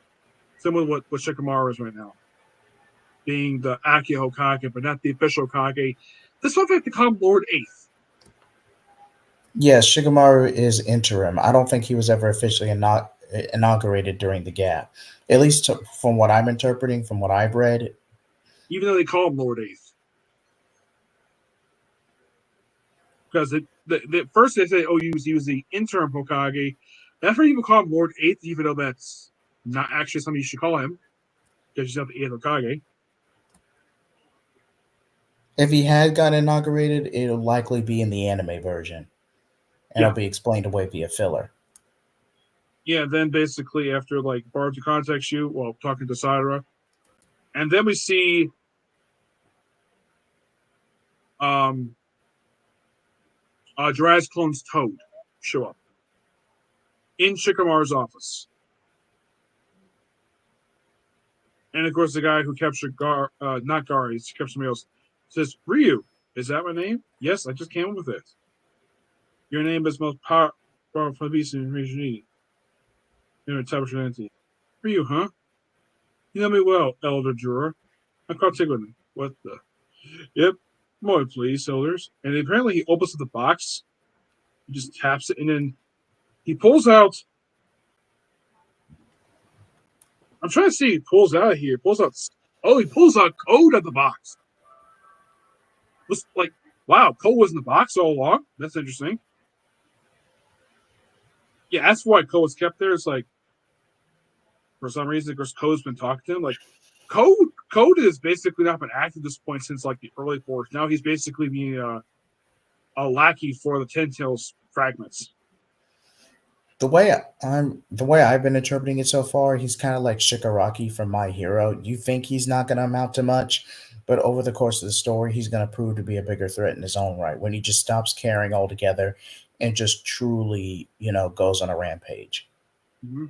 Similar to what Shikamaru is right now. Being the Aki Hokage, but not the official Hokage. This one, I have to call him Lord Eighth. Yes, Shikamaru is interim. I don't think he was ever officially inaugurated during the gap. At least from what I'm interpreting, from what I've read. Even though they call him Lord Eighth. Because first they say, oh, he was the interim Hokage. That's why people call him Lord Eighth, even though that's not actually something you should call him. Because he's not the Eighth Hokage. If he had got inaugurated, it'll likely be in the anime version. And it'll be explained away via filler. Yeah, then basically after like Boruto contacts you while talking to Sadara. And then we see Jiraiya's clone's Toad show up in Shikamaru's office. And of course, the guy who captured not Gar, he captured somebody else, says, Ryu, is that my name? Yes, I just came up with it. Your name is most powerful beast in Region E. In a type of humanity. Ryu, huh? You know me well, Elder Juror. I'm called Tigran. What the? Yep. More, please, elders. And apparently he opens the box. He just taps it, and then he pulls out. I'm trying to see. He pulls out of here. He pulls out code of the box. Looks like, wow, code was in the box all along. That's interesting. Yeah, that's why code was kept there. It's like, for some reason, of course, code's been talking to him. Like, code has basically not been active at this point since like the early force. Now he's basically being a lackey for the Ten Tails fragments. The way I've been interpreting it so far, he's kind of like Shigaraki from My Hero. You think he's not going to amount to much, but over the course of the story, he's going to prove to be a bigger threat in his own right when he just stops caring altogether and just truly, goes on a rampage. Mm-hmm.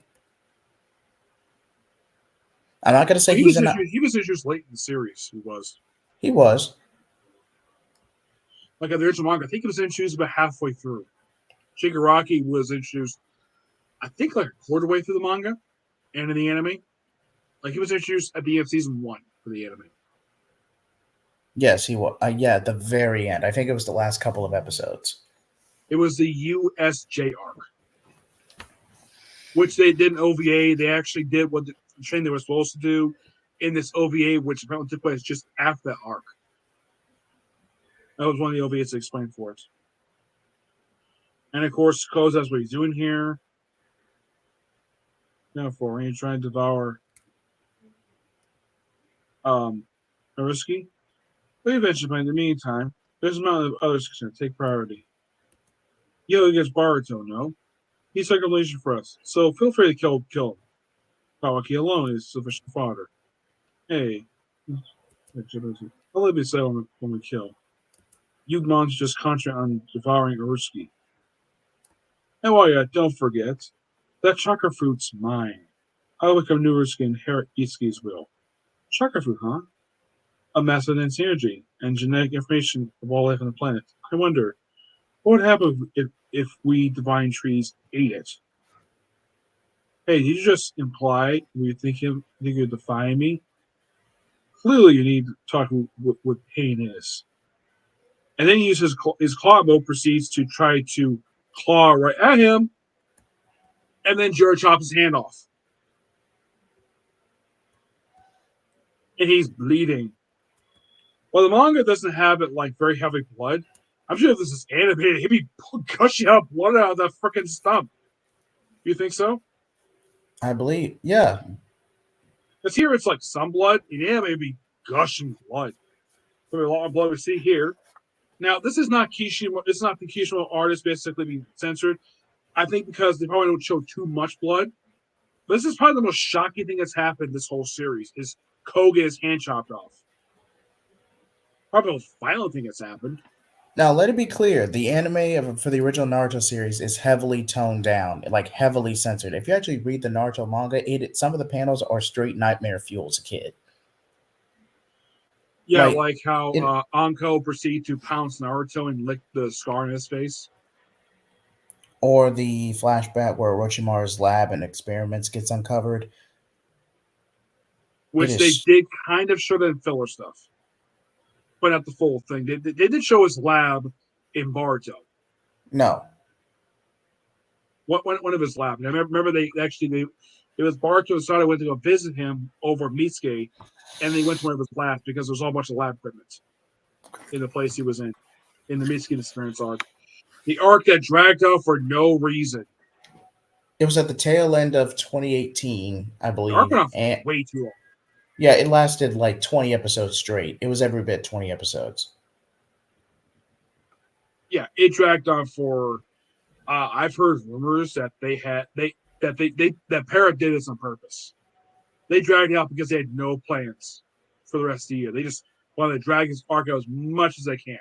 I'm not going to say he was introduced late in the series. He was like in the original manga. I think he was introduced about halfway through. Shigaraki was introduced, I think, like a quarter way through the manga and in the anime. Like he was introduced at the end of season 1 for the anime. Yes, he was. Yeah, at the very end. I think it was the last couple of episodes. It was the USJ arc, which they did in OVA. They actually did what the training they were supposed to do in this OVA, which apparently took place just after that arc. That was one of the OVAs to explain for it. And of course, Koz, that's what he's doing here. Now, for when he's trying to devour Naruski. But eventually, in the meantime, there's a amount of others going to take priority. Yo gets Boruto, no? He's circumvention for us, so feel free to kill him. Kawaki alone is sufficient fodder. Hey, I'll let me say when we kill. You monsters just concentrate on devouring Uruski. And while you're don't forget, that chakra fruit's mine. I'll become Uruski and inherit Itsuki's will. Chakra fruit, huh? a massive synergy and genetic information of all life on the planet. I wonder what would happen if we divine trees ate it. Hey, did you just imply you think you're defying me? Clearly, you need to talk what pain is. And then he uses his claw bow, proceeds to try to claw right at him, and then Jared chops his hand off. And he's bleeding. Well, the manga doesn't have it like very heavy blood. I'm sure if this is animated, he'd be gushing out blood out of that freaking stump. You think so? I believe, yeah. Because here it's like some blood. In anime, it'd be gushing blood. There's a lot of blood we see here. Now, this is not Kishimoto. It's not the Kishimoto artist basically being censored. I think because they probably don't show too much blood. But this is probably the most shocking thing that's happened this whole series is Koga his hand chopped off. Probably the most violent thing that's happened. Now, let it be clear: the anime for the original Naruto series is heavily toned down, like heavily censored. If you actually read the Naruto manga, some of the panels are straight nightmare fuel as a kid. Yeah, like how Anko proceeded to pounce Naruto and lick the scar in his face. Or the flashback where Orochimaru's lab and experiments gets uncovered. Which they did kind of show that in filler stuff. But not the full thing. They did show his lab in Boruto. No. One of his labs. I remember it was Boruto decided went to go visit him over Mitsuke, and they went to one of his labs because there was a whole bunch of lab equipment in the place he was in the Mitsuke experience arc. The arc that dragged out for no reason. It was at the tail end of 2018, I believe. The arc went way too long. Yeah, it lasted like 20 episodes straight. It was every bit 20 episodes. Yeah, it dragged on for. I've heard rumors that that Parrot did this on purpose. They dragged it out because they had no plans for the rest of the year. They just wanted to drag his arc out as much as they can.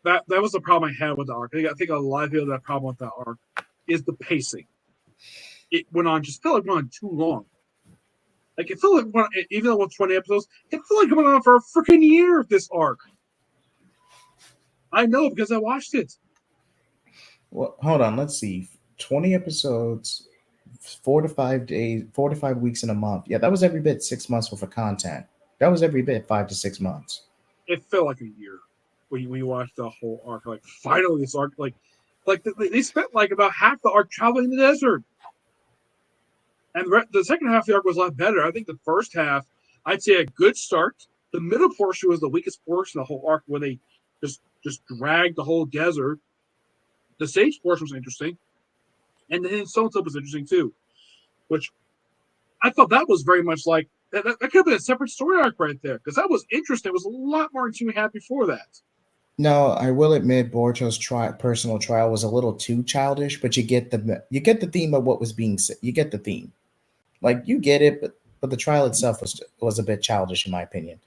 That was the problem I had with the arc. I think a lot of people have that problem with that arc is the pacing. It went on too long. Like it felt like even though it's 20 episodes, it felt like it went on for a freaking year. This arc. I know because I watched it. Well, hold on. Let's see. 20 episodes, 4 to 5 days, 4 to 5 weeks in a month. Yeah, that was every bit 6 months worth of content. That was every bit 5 to 6 months. It felt like a year when we watched the whole arc. Like finally, this arc, like they spent like about half the arc traveling in the desert. And the second half of the arc was a lot better. I think the first half, I'd say a good start. The middle portion was the weakest portion of the whole arc when they just dragged the whole desert. The sage portion was interesting. And then so-and-so was interesting too. Which I thought that was very much like, that could have been a separate story arc right there. Because that was interesting. It was a lot more than we had before that. No, I will admit Boruto's personal trial was a little too childish, but you get the theme of what was being said. You get the theme. Like you get it, but the trial itself was a bit childish in my opinion.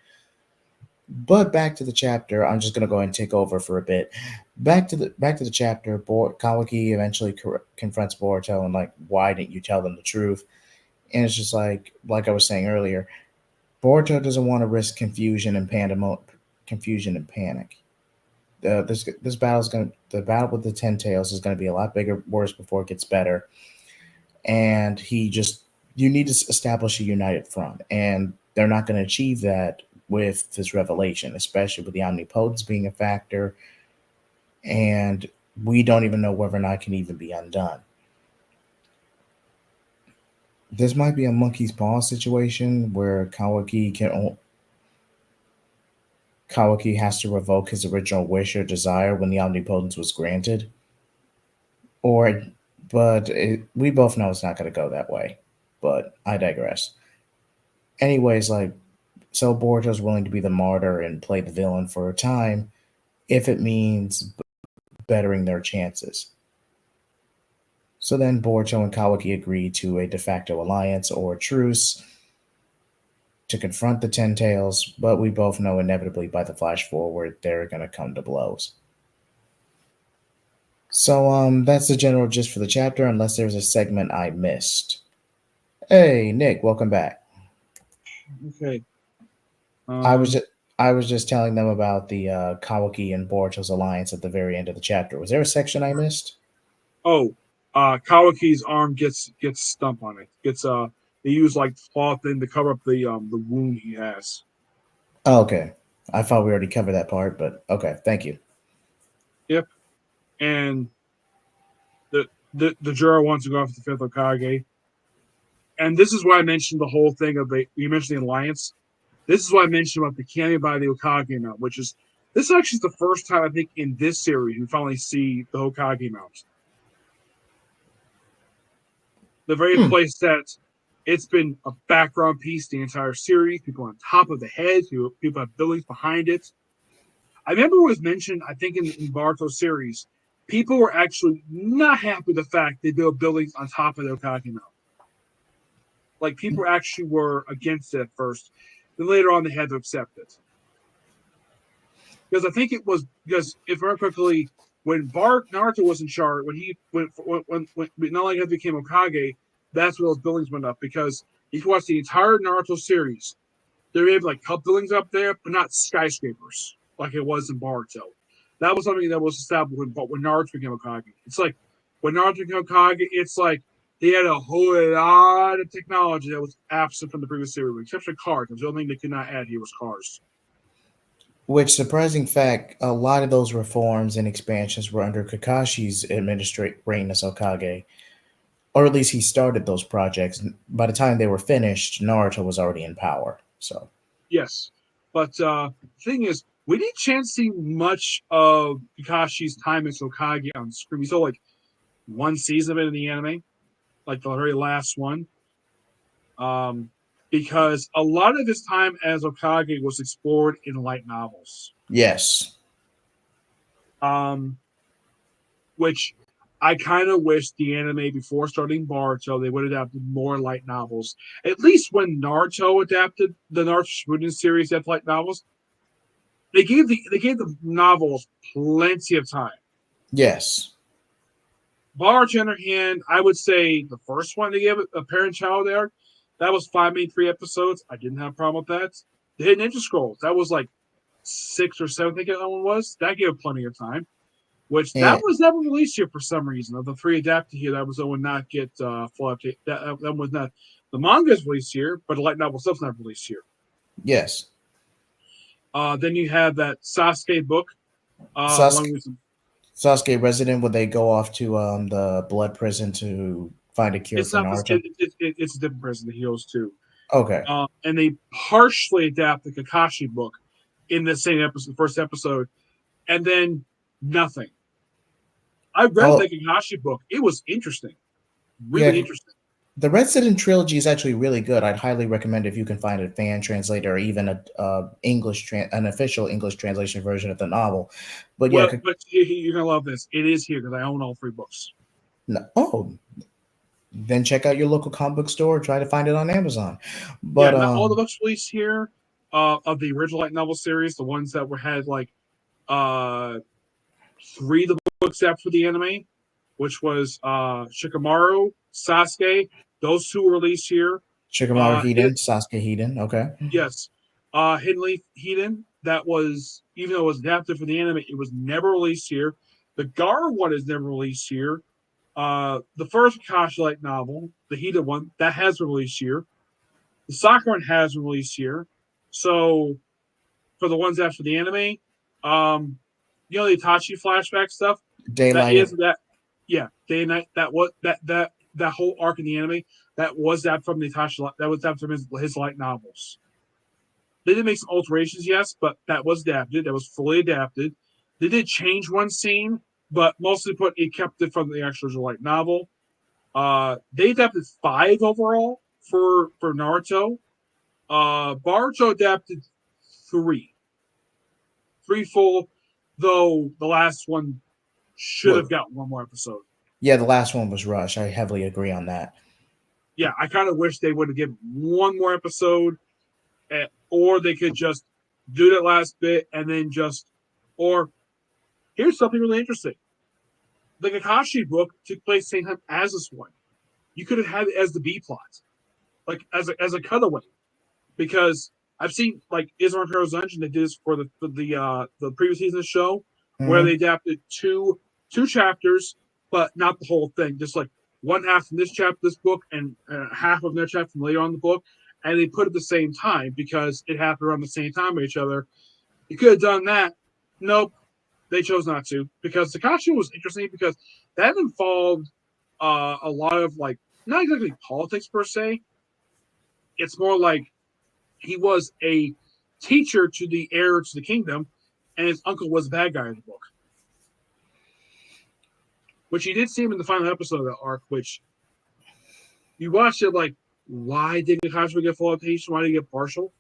But back to the chapter, I'm just gonna go ahead and take over for a bit. Back to the chapter. Kawaki eventually confronts Boruto and like, why didn't you tell them the truth? And it's just like I was saying earlier, Boruto doesn't want to risk confusion and panic. The battle with the 10 tails is gonna be a lot bigger, worse before it gets better. And you need to establish a united front, and they're not going to achieve that with this revelation, especially with the omnipotence being a factor, and we don't even know whether or not it can even be undone. This might be a monkey's paw situation where Kawaki has to revoke his original wish or desire when the omnipotence was granted, but we both know it's not going to go that way. But I digress. Anyways, so Boruto's willing to be the martyr and play the villain for a time if it means bettering their chances. So then Boruto and Kawaki agree to a de facto alliance or truce to confront the Ten Tails, but we both know inevitably by the flash forward they're going to come to blows. So that's the general gist for the chapter, unless there's a segment I missed. Hey, Nick, welcome back. Okay. I was just, I was just telling them about the Kawaki and Boruto's alliance at the very end of the chapter. Was there a section I missed? Kawaki's arm gets stump on it. Gets they use like cloth thing to cover up the wound he has. Oh, okay. I thought we already covered that part, but okay. Thank you. Yep. And the juror wants to go after the fifth Hokage. And this is why I mentioned the whole thing of you mentioned the alliance. This is why I mentioned about the cameo by the Hokage mount, which is this is actually the first time I think in this series we finally see the Hokage mount. The very place that it's been a background piece the entire series, people on top of the head, people have buildings behind it. I remember it was mentioned, I think in Boruto series, people were actually not happy with the fact they built buildings on top of the Hokage mount. Like people actually were against it at first. Then later on they had to accept it. Because I think it was because if I remember correctly, when Naruto was in charge, when not only he became Hokage, that's when those buildings went up. Because if you watch the entire Naruto series, they were able to like cut buildings up there, but not skyscrapers like it was in Boruto. That was something that was established when Naruto became Hokage. It's like when Naruto became Hokage, it's like they had a whole lot of technology that was absent from the previous series, except for cars. The only thing they could not add here was cars. Which surprising fact, a lot of those reforms and expansions were under Kakashi's reign as Hokage, or at least he started those projects. By the time they were finished, Naruto was already in power. So yes, but the thing is, we didn't chance see much of Kakashi's time as Hokage on screen. We saw like one season of it in the anime, like the very last one. Because a lot of his time as Hokage was explored in light novels. yes, Which I kind of wish the anime before starting Boruto they would have adapted more light novels. At least when Naruto adapted the Naruto Shippuden series as light novels, they gave the novels plenty of time. yes, Boruto, on the other hand, I would say the first one they gave it a parent-child arc, that was 3 episodes. I didn't have a problem with that. The Hidden Ninja Scrolls, that was like 6 or 7, I think that one was. That gave plenty of time. Which that and was never released here for some reason. Of the 3 adapted here, that was the one not get full update. That was not the manga is released here, but the light novel stuff's not released here. yes. Then you have that Sasuke book. Sasuke resident, would they go off to the blood prison to find a cure It's for not. Naruto? It's a different prison that he goes to. Okay. And they partially adapt the Kakashi book in the same episode, first episode, and then nothing. I read the Oh, Kakashi book. It was interesting, yeah. really interesting. The Resident trilogy is actually really good. I'd highly recommend if you can find a fan translator or even an official English translation version of the novel. But yeah, Well, but you're gonna love this. It is here because I own all 3 books. oh, then check out your local comic book store. Try to find it on Amazon. Yeah, But not all the books released here of the original light novel series. The ones that had like 3 of the books after the anime, which was Shikamaru, Sasuke. Those 2 were released here. Shikamaru Hiden, Sasuke Hiden. Okay. Yes, Hidden Leaf Hiden. That was even though it was adapted for the anime, it was never released here. The Gar one is never released here. The first Kakashi light novel, the Hida one, that has been released here. The Sakura one has been released here. So for the ones after the anime, the Itachi flashback stuff, Daylight. Day and Night. That whole arc in the anime that was that from the Itachi. That was that from his light novels. They did make some alterations, yes, but that was adapted. That was fully adapted. They did change one scene, but mostly it kept it from the actual light novel. They adapted 5 overall for Naruto. Boruto adapted 3 full, though the last one should have got one more episode. Yeah, the last one was rushed. I heavily agree on that. Yeah, I kind of wish they would have given one more episode, or they could just do that last bit and then or here's something really interesting. The Kakashi book took place same time as this one. You could have had it as the B plot, like as a cutaway, because I've seen like Israel Heroes Dungeon. They did this for the previous season of the show, where they Mhm. adapted two chapters, but not the whole thing. Just like one half from this chapter, this book, and half of their chapter from later on in the book, and they put it at the same time because it happened around the same time with each other. You could have done that. Nope, they chose not to because Takashi was interesting because that involved a lot of like not exactly politics per se. It's more like he was a teacher to the heir to the kingdom, and his uncle was the bad guy in the book. Which you did see him in the final episode of the arc, which you watched it like, why did Kakashi get full adaptation? Why did he get partial?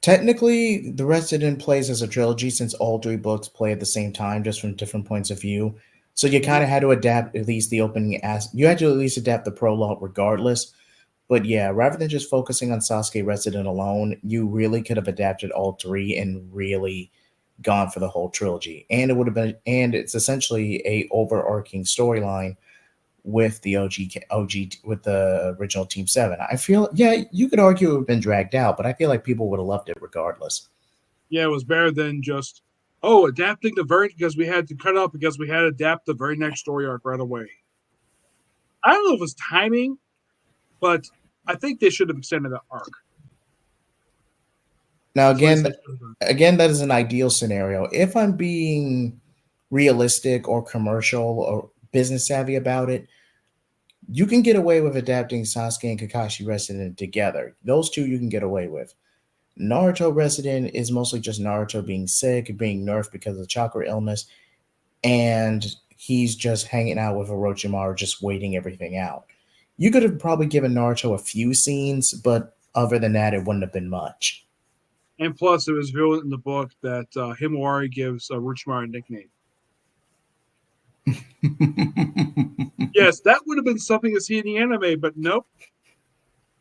Technically, the Resident plays as a trilogy since all three books play at the same time, just from different points of view. So you kind of had to adapt at least the opening as you had to at least adapt the prologue regardless. But yeah, rather than just focusing on Sasuke Resident alone, you really could have adapted all three and really gone for the whole trilogy. And it would have been and it's essentially a overarching storyline with the OG with the original Team 7. I feel yeah, you could argue it would have been dragged out, but I feel like people would have loved it regardless. Yeah, it was better than just adapting the very because we had to cut out because we had to adapt the very next story arc right away. I don't know if it was timing, but I think they should have extended that arc. Now That's what I again, said. again, that is an ideal scenario. If I'm being realistic or commercial or business savvy about it, you can get away with adapting Sasuke and Kakashi Resident together. Those two you can get away with. Naruto Resident is mostly just Naruto being sick, being nerfed because of chakra illness, and he's just hanging out with Orochimaru, just waiting everything out. You could have probably given Naruto a few scenes, but other than that, it wouldn't have been much. And plus, it was revealed in the book that Himawari gives Orochimaru a nickname. Yes, that would have been something to see in the anime, but nope.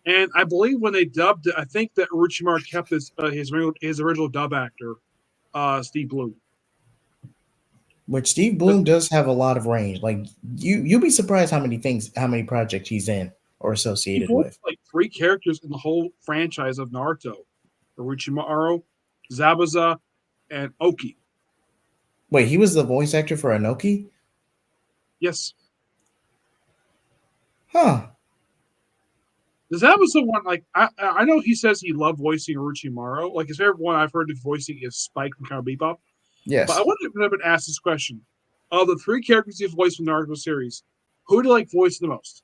And I believe when they dubbed it, I think that Orochimaru kept his original dub actor, Steve Blue. Which Steve But Bloom does have a lot of range. Like you'll be surprised how many projects he's in or he associated voiced with. like three characters in the whole franchise of Naruto: Orochimaru, Zabuza, and Oki. Wait, he was the voice actor for Anoki? Yes, Huh. the Zabuza one, like I know he says he loved voicing Orochimaru. Like his favorite one I've heard of voicing is Spike from Cowboy Bebop. But I Yes. wonder if I've been asked this question: of the three characters you've voiced from the Naruto series, who do you like voice the most?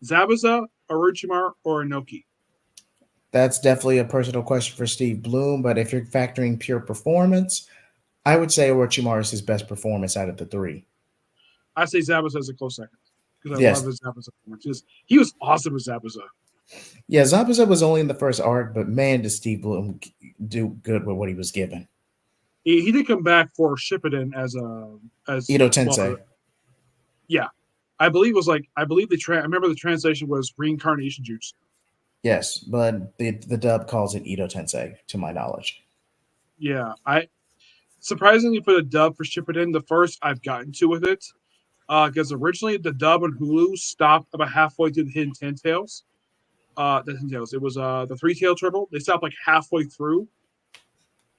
Zabuza, Orochimaru, or Inoki? That's definitely a personal question for Steve Bloom, but if you're factoring pure performance, I would say Orochimaru is his best performance out of the three. I say Zabuza as a close second because I love Yes. his Zabuza performance. He was awesome as Zabuza. Yeah, Zabuza was only in the first arc, but man, did Steve Bloom do good with what he was given. He did come back for Shippuden as Ito well. Tensei. Yeah, I believe I remember the translation was reincarnation jutsu. Yes, but the dub calls it Ito Tensei, to my knowledge. Yeah, I surprisingly for the dub for Shippuden, the first I've gotten to with it, because originally the dub on Hulu stopped about halfway through the Hidden Ten Tails. The Ten Tails. It was the Three Tail Turtle. They stopped like halfway through,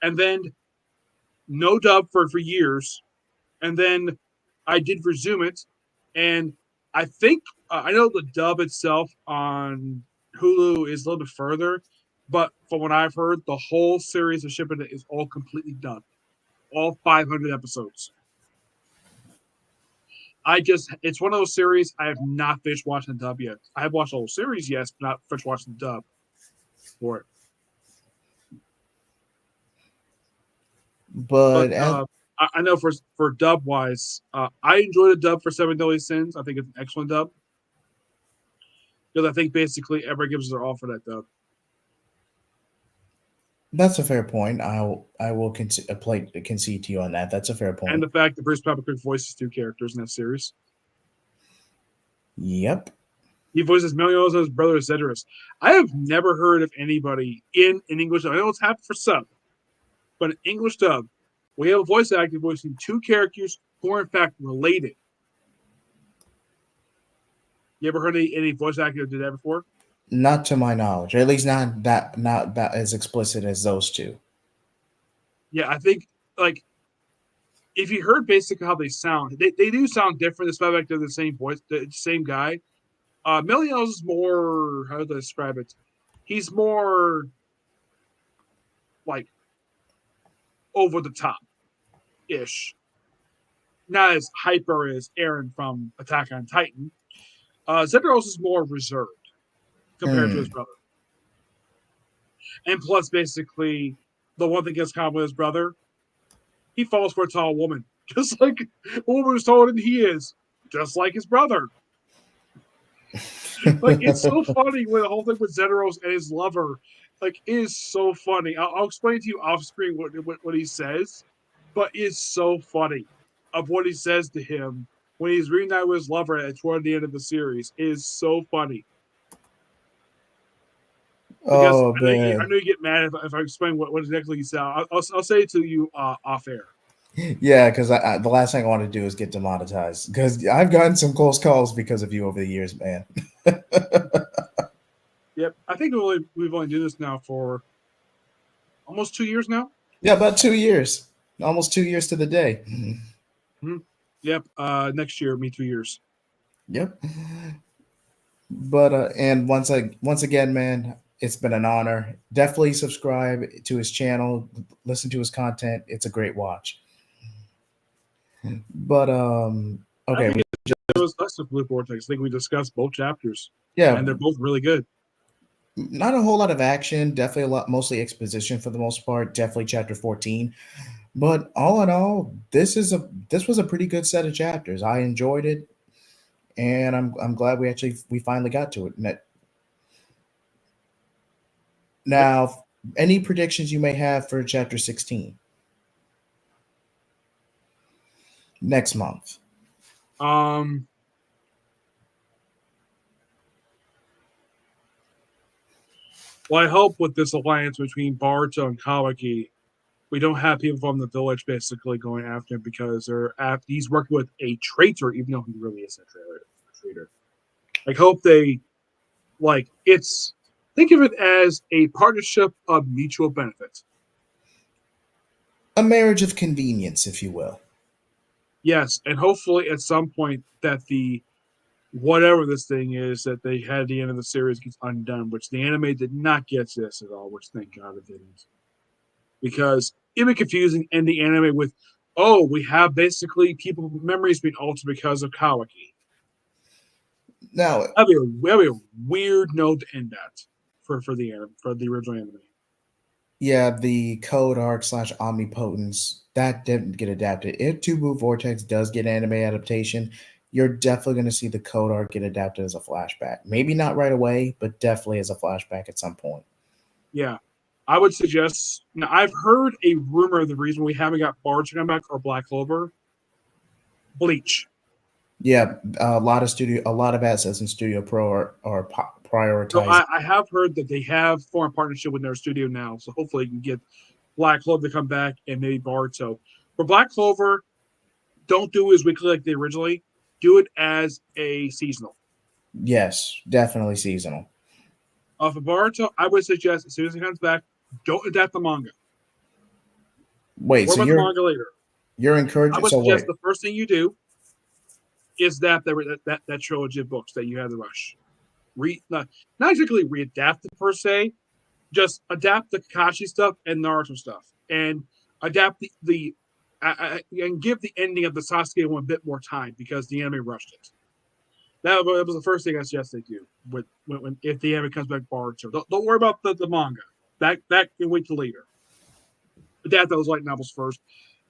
and then no dub for years, and then I did resume it, and I think I know the dub itself on Hulu is a little bit further, but from what I've heard, the whole series of Shippuden is all completely done, all 500 episodes. It's one of those series I have not finished watching the dub yet. I have watched the whole series, yes, but not finished watching the dub for it. But But I know for dub wise, I enjoy the dub for Seven Deadly Sins. I think it's an excellent dub because I think basically everybody gives their all for that dub. that's a fair point. I will concede to you on that. That's a fair And point. the fact that Bruce Paprick voices two characters in that series. Yep. He voices Meliodas' brother Zedrus. I have never heard of anybody in an English dub. I know it's happened for some, but an English dub, we have a voice actor voicing two characters who are in fact related. You ever heard any voice actor who did that before? Not to my knowledge, or at least not that as explicit as those two. Yeah, I think like if you heard basically how they sound, they do sound different despite the fact they're the same voice, the same guy. Milios is more, how do I describe it? He's more like over the top ish, not as hyper as Aaron from Attack on Titan. Zedros is more reserved compared to his Hmm. brother. And plus, basically, the one thing gets common with his brother, he falls for a tall woman, just like a woman is taller than he is, just like his brother. Like it's so funny when the whole thing with Zedros and his lover, like, is so funny. I'll explain to you off screen what he says, but it's so funny of what he says to him when he's reunited with his lover at toward the end of the series. It is so funny because Oh I man. know you get mad if I explain what exactly he said. I'll say it to you off air. Yeah, because the last thing I want to do is get demonetized because I've gotten some close calls because of you over the years, man. Yep, I think we've only done this now for almost 2 years now. Yeah, about 2 years, almost 2 years to the day. Mm-hmm. Yep, next year, me 2 years. Yep. But and once again, man, it's been an honor. Definitely subscribe to his channel, listen to his content. It's a great watch. But I okay, think it was less of Blue Vortex. I think we discussed both chapters, yeah, and they're both really good. not a whole lot of action. Definitely a lot, mostly exposition for the most part. Definitely chapter 14. But all in all, this was a pretty good set of chapters. I enjoyed it, and I'm glad we finally got to it. Yep. Now, any predictions you may have for chapter 16 next month? Um. Well, I hope with this alliance between Baruto and Kawaki, we don't have people from the village basically going after him because he's working with a traitor, even though he really isn't a traitor. I hope they it's think of it as a partnership of mutual benefit. A marriage of convenience, if you will. Yes, and hopefully at some point that the whatever this thing is that they had at the end of the series gets undone, which the anime did not get this at all, which thank God it didn't. Because it'd be confusing in the anime with, oh, we have basically people memories being altered because of Kawaki. Now, That'd be a weird note to end at for the original anime. yeah, the code arc slash omnipotence that didn't get adapted. If Two Blue Vortex does get anime adaptation, you're definitely going to see the code arc get adapted as a flashback. Maybe not right away, but definitely as a flashback at some point. Yeah. I would suggest now I've heard a rumor of the reason we haven't got Barge come back or Black Clover. Bleach. Yeah, a lot of assets in Studio Pro are So prioritized. I have heard that they have formed partnership with their studio now. So hopefully you can get Black Clover to come back and maybe Baruto. For Black Clover, don't do it as weekly like they originally. Do it as a seasonal. Yes, definitely seasonal. For Baruto, I would suggest as soon as it comes back, don't adapt the manga. Wait, Worry so about the manga later. you're I encouraging? would So suggest wait, the first thing you do is that trilogy of books that you had to rush. Not exactly readapt it per se, just adapt the Kakashi stuff and Naruto stuff, and adapt the and give the ending of the Sasuke one a bit more time because the anime rushed it. That was the first thing I suggest they do when if the anime comes back Boruto. Don't worry about the manga. That can wait till later. Adapt those light novels first,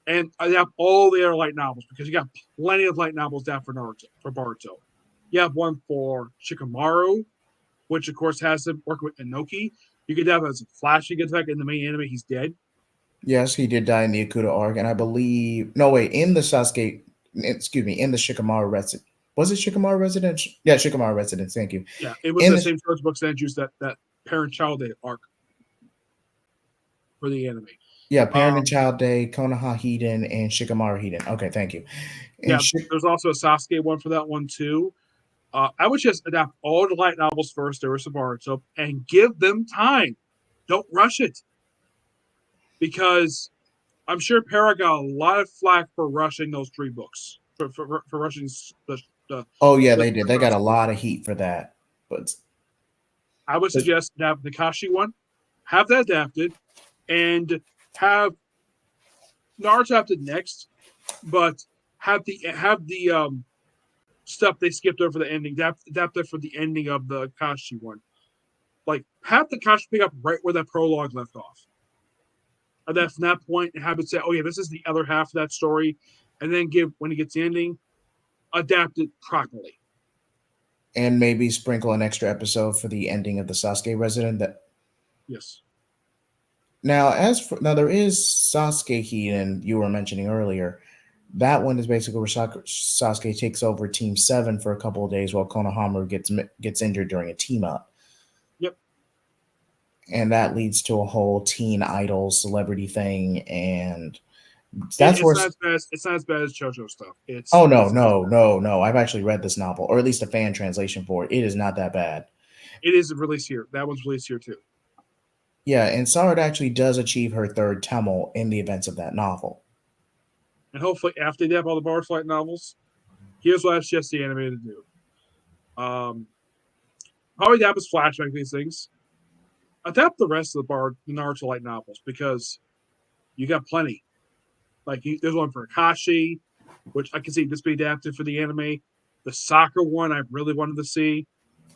and adapt all the other light novels because you got plenty of light novels down for Naruto for Boruto. You have one for Shikamaru, which of course has him working with Inoki. You could have as a flashing attack in the main anime, he's dead. yes, he did die in the Akuta arc, and I believe no wait in the Sasuke, excuse me, in the Shikamaru residence. Was it Shikamaru residence? Yeah, Shikamaru residence. Thank you. Yeah, it was In the the same source books that introduced that parent-child arc for the anime. yeah, Parent and Um, Child Day, Konoha Hiden, and Shikamaru Hiden. Okay, thank you. And yeah, there's also a Sasuke one for that one too. I would just adapt all the light novels first, there was Boruto, and give them time. Don't rush it. Because I'm sure Para got a lot of flack for rushing those 3 books. For rushing the Oh yeah, they did. They got a lot of heat for that. But I would suggest that the Kashi one, have that adapted, and have Naruto adapted next, but have the stuff they skipped over the ending adapted for the ending of the Kashi one. Like have the Kashi pick up right where that prologue left off. And then from that point, have it say, "Oh yeah, this is the other half of that story," and then give when it gets the ending, adapt it properly. and maybe sprinkle an extra episode for the ending of the Sasuke resident. That Yes. now there is Sasuke Heat, and you were mentioning earlier. That one is basically where Sasuke takes over Team 7 for a couple of days while Konohamaru gets injured during a team up. Yep. And that leads to a whole teen idol celebrity thing, and that's where it's not as bad as JoJo stuff. no. I've actually read this novel, or at least a fan translation for it. It is not that bad. It is released here. That one's released here too. Yeah, and Sarad actually does achieve her third Temel in the events of that novel. And hopefully, after they have all the Boruto light novels, here's what I suggest the anime to do. Probably adapt as flashback these things. Adapt the rest of the Naruto light novels because you got plenty. Like there's one for Akashi, which I can see this be adapted for the anime. The soccer one I really wanted to see.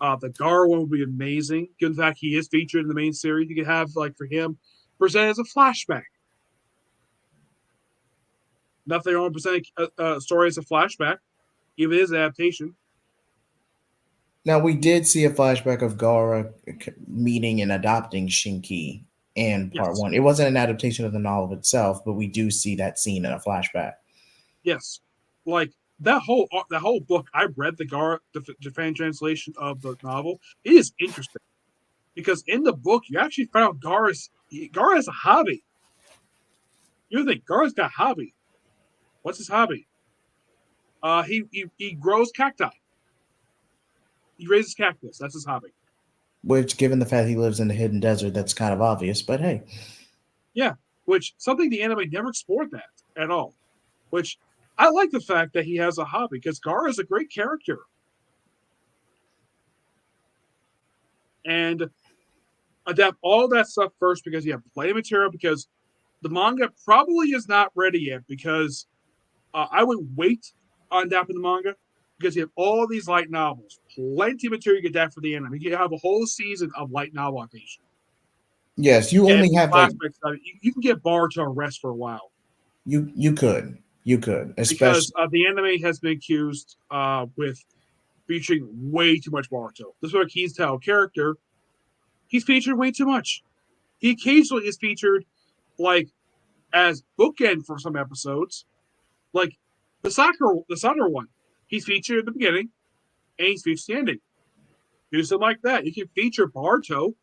The Gar one would be amazing, given the fact he is featured in the main series. You could have like for him presented as a flashback. Nothing wrong with presenting a story as a flashback, even it is an adaptation. Now, we did see a flashback of Gaara meeting and adopting Shinki in part 1. It wasn't an adaptation of the novel itself, but we do see that scene in a flashback. Yes. Like, that whole book, I read the fan translation of the novel. It is interesting. Because in the book, you actually find out Gaara has a hobby. You think Gaara's got a hobby. What's his hobby? He grows cacti. He raises cactus. That's his hobby. Which, given the fact he lives in the hidden desert, that's kind of obvious, but hey. Yeah, which something the anime never explored that at all. Which I like the fact that he has a hobby because Gaara is a great character. And adapt all that stuff first because you have plenty of material because the manga probably is not ready yet because I would wait on adapting the manga because you have all these light novels, plenty of material you get that for the anime. You have a whole season of light novel adaptation. Yes, you only have like you can get Boruto a rest for a while. You could, especially because the anime has been accused with featuring way too much Boruto. This is where Key's Tao character, he's featured way too much. He occasionally is featured like as bookend for some episodes, like the soccer one. He's featured at the beginning, and he's featured at the ending. Do something like that. You can feature Boruto